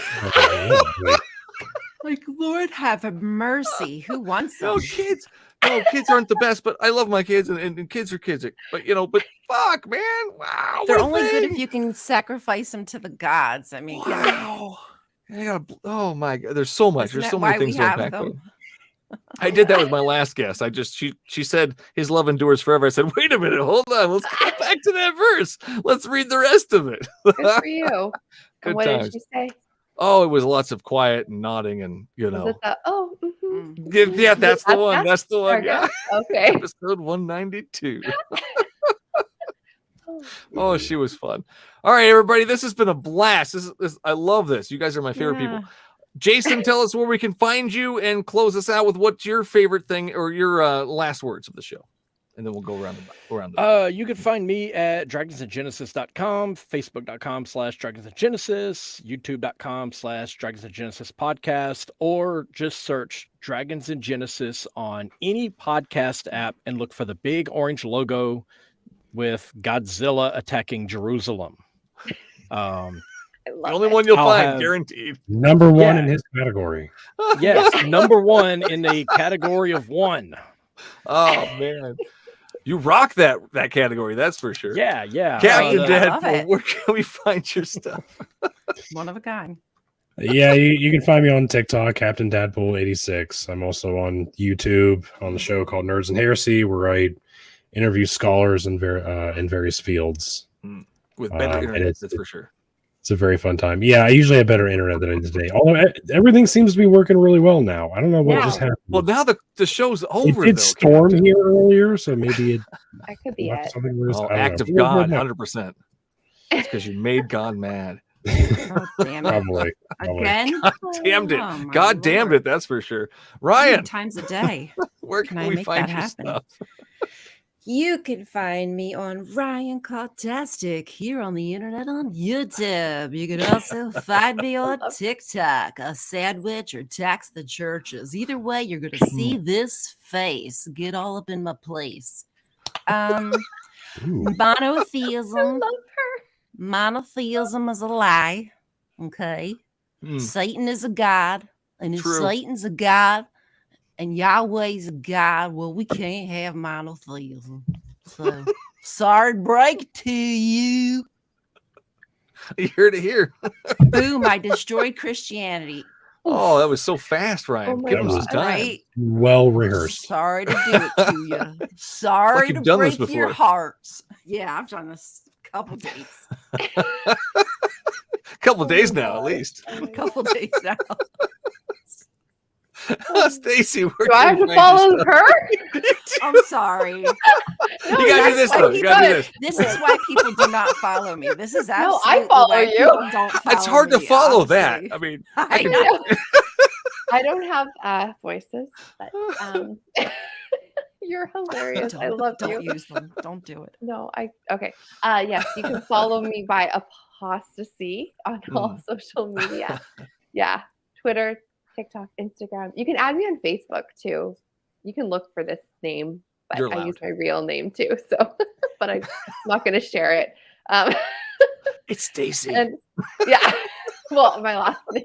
Like, Lord have mercy. Who wants them? No, kids aren't the best, but I love my kids, and kids are kids. But fuck, man, wow, They're what a only good thing. if you can sacrifice them to the gods. I mean, Wow. Oh my God, there's so much. isn't There's that so many why we things to have unpack. them? I did that with my last guest. She said his love endures forever. I said, wait a minute, hold on, let's go back to that verse. Let's read the rest of it. Good for you. Good And what times. did she say? Oh, it was lots of quiet and nodding, and Was it the Mm. yeah, that's the one. That's the one. Okay. Yeah. Okay. Episode 192. Oh, she was fun. All right, everybody, this has been a blast. I love this. You guys are my favorite people. Jason, tell us where we can find you and close us out with what's your favorite thing or your last words of the show. And then we'll go around. You can find me at dragonsandgenesis.com, facebook.com/dragonsandgenesis, youtube.com/dragonsandgenesis podcast, or just search Dragons and Genesis on any podcast app and look for the big orange logo with Godzilla attacking Jerusalem. I The love only it. one you'll I'll find, have- guaranteed. Number one Yeah. in his category. Yes, number one in the category of one. Oh man, you rock that category. That's for sure. Yeah. Captain I love Dadpool, it. where can we find your stuff? One of a kind. Yeah, you can find me on TikTok, Captain Dadpool 86. I'm also on YouTube on the show called Nerds and Heresy, where I interview scholars in various fields. With better and internet, that's for sure. It's a very fun time. Yeah, I usually have better internet than I did today. Although everything seems to be working really well now. I don't know what Yeah. just happened. Well, now the show's it over. did though, storm Captain. here earlier, so maybe it That could be left it. something loose. Oh, I don't act know. of God, 100%. It's because you made God mad. Oh, damn it. Probably. Again? God damned it. Oh, my God damned Lord. it. That's for sure. How many Ryan, times a day? where can can I we make find that your happen? stuff? You can find me on Rion Cultastic here on the internet on YouTube. You can also find me on TikTok, a sandwich or tax the churches. Either way, you're going to see this face. Get all up in my place. Monotheism. Monotheism is a lie. Okay. Satan is a god. And if Satan's a god and Yahweh's a god, well, we can't have monotheism. So sorry to break it to you. Here to hear. Boom, I destroyed Christianity. Oh, that was so fast, Ryan. Oh my Give us God. some time. Right? Well rehearsed. Sorry to do it to you. Sorry you've to done this break your before. hearts. Yeah, I've done this a couple days. Couple days now, at least. A couple days now. Stacy, where Do I have to follow her? I'm sorry. You gotta do this though. You gotta do this. This is why people do not follow me. This is absolutely I follow why you. people don't follow It's hard to me, follow honestly. that. I mean, I know. I don't have voices, but you're hilarious. I love you. Don't use them. Don't do it. No, okay. Yes, you can follow me by Apostacie on all social media. Yeah, Twitter, TikTok, Instagram. You can add me on Facebook too. You can look for this name, but You're I use allowed. my real name too. So, but I'm not going to share it. it's Stacy. And yeah, well, my last name.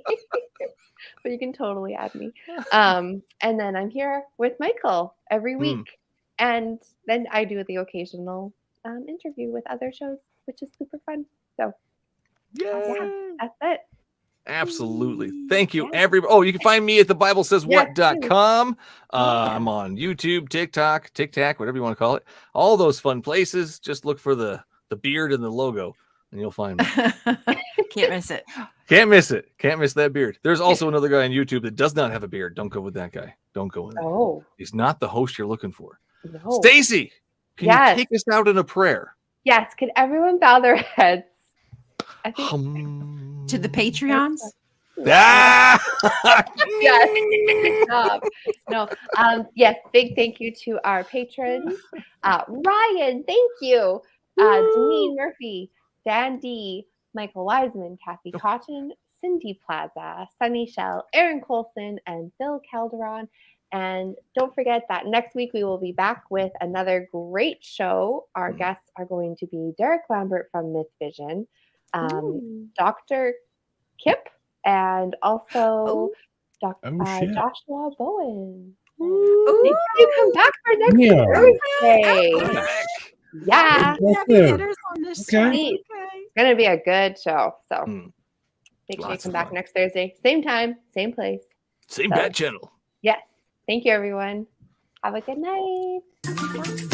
But you can totally add me. And then I'm here with Michael every week. And then I do the occasional interview with other shows, which is super fun. So yeah, that's it. Absolutely. Thank you, everybody. Oh, you can find me at thebiblesayswhat.com. I'm on YouTube, TikTok, whatever you want to call it. All those fun places. Just look for the beard and the logo, and you'll find me. Can't miss it. Can't miss it. Can't miss that beard. There's also another guy on YouTube that does not have a beard. Don't go with that guy. Don't go with him. Oh, He's not the host you're looking for. no. Stacy, can you take us out in a prayer? Yes. Can everyone bow their heads? I think To the Patreons? Ah! yes. Good job. No. Yes. Big thank you to our patrons. Ryan, thank you. Deneen Murphy, Dan D, Michael Wiseman, Kathy Cotton, Cindy Plaza, Sunny Shell, Aaron Coalson, and Phil Calderone. And don't forget that next week we will be back with another great show. Our guests are going to be Derek Lambert from Myth Vision, Dr. Kip, and also Joshua Bowen. Maybe you come back for next Thursday. Yeah. It's going to be a good show. So make sure you come back next Thursday. Same time, same place. Same bad channel. Yes. Thank you, everyone. Have a good night.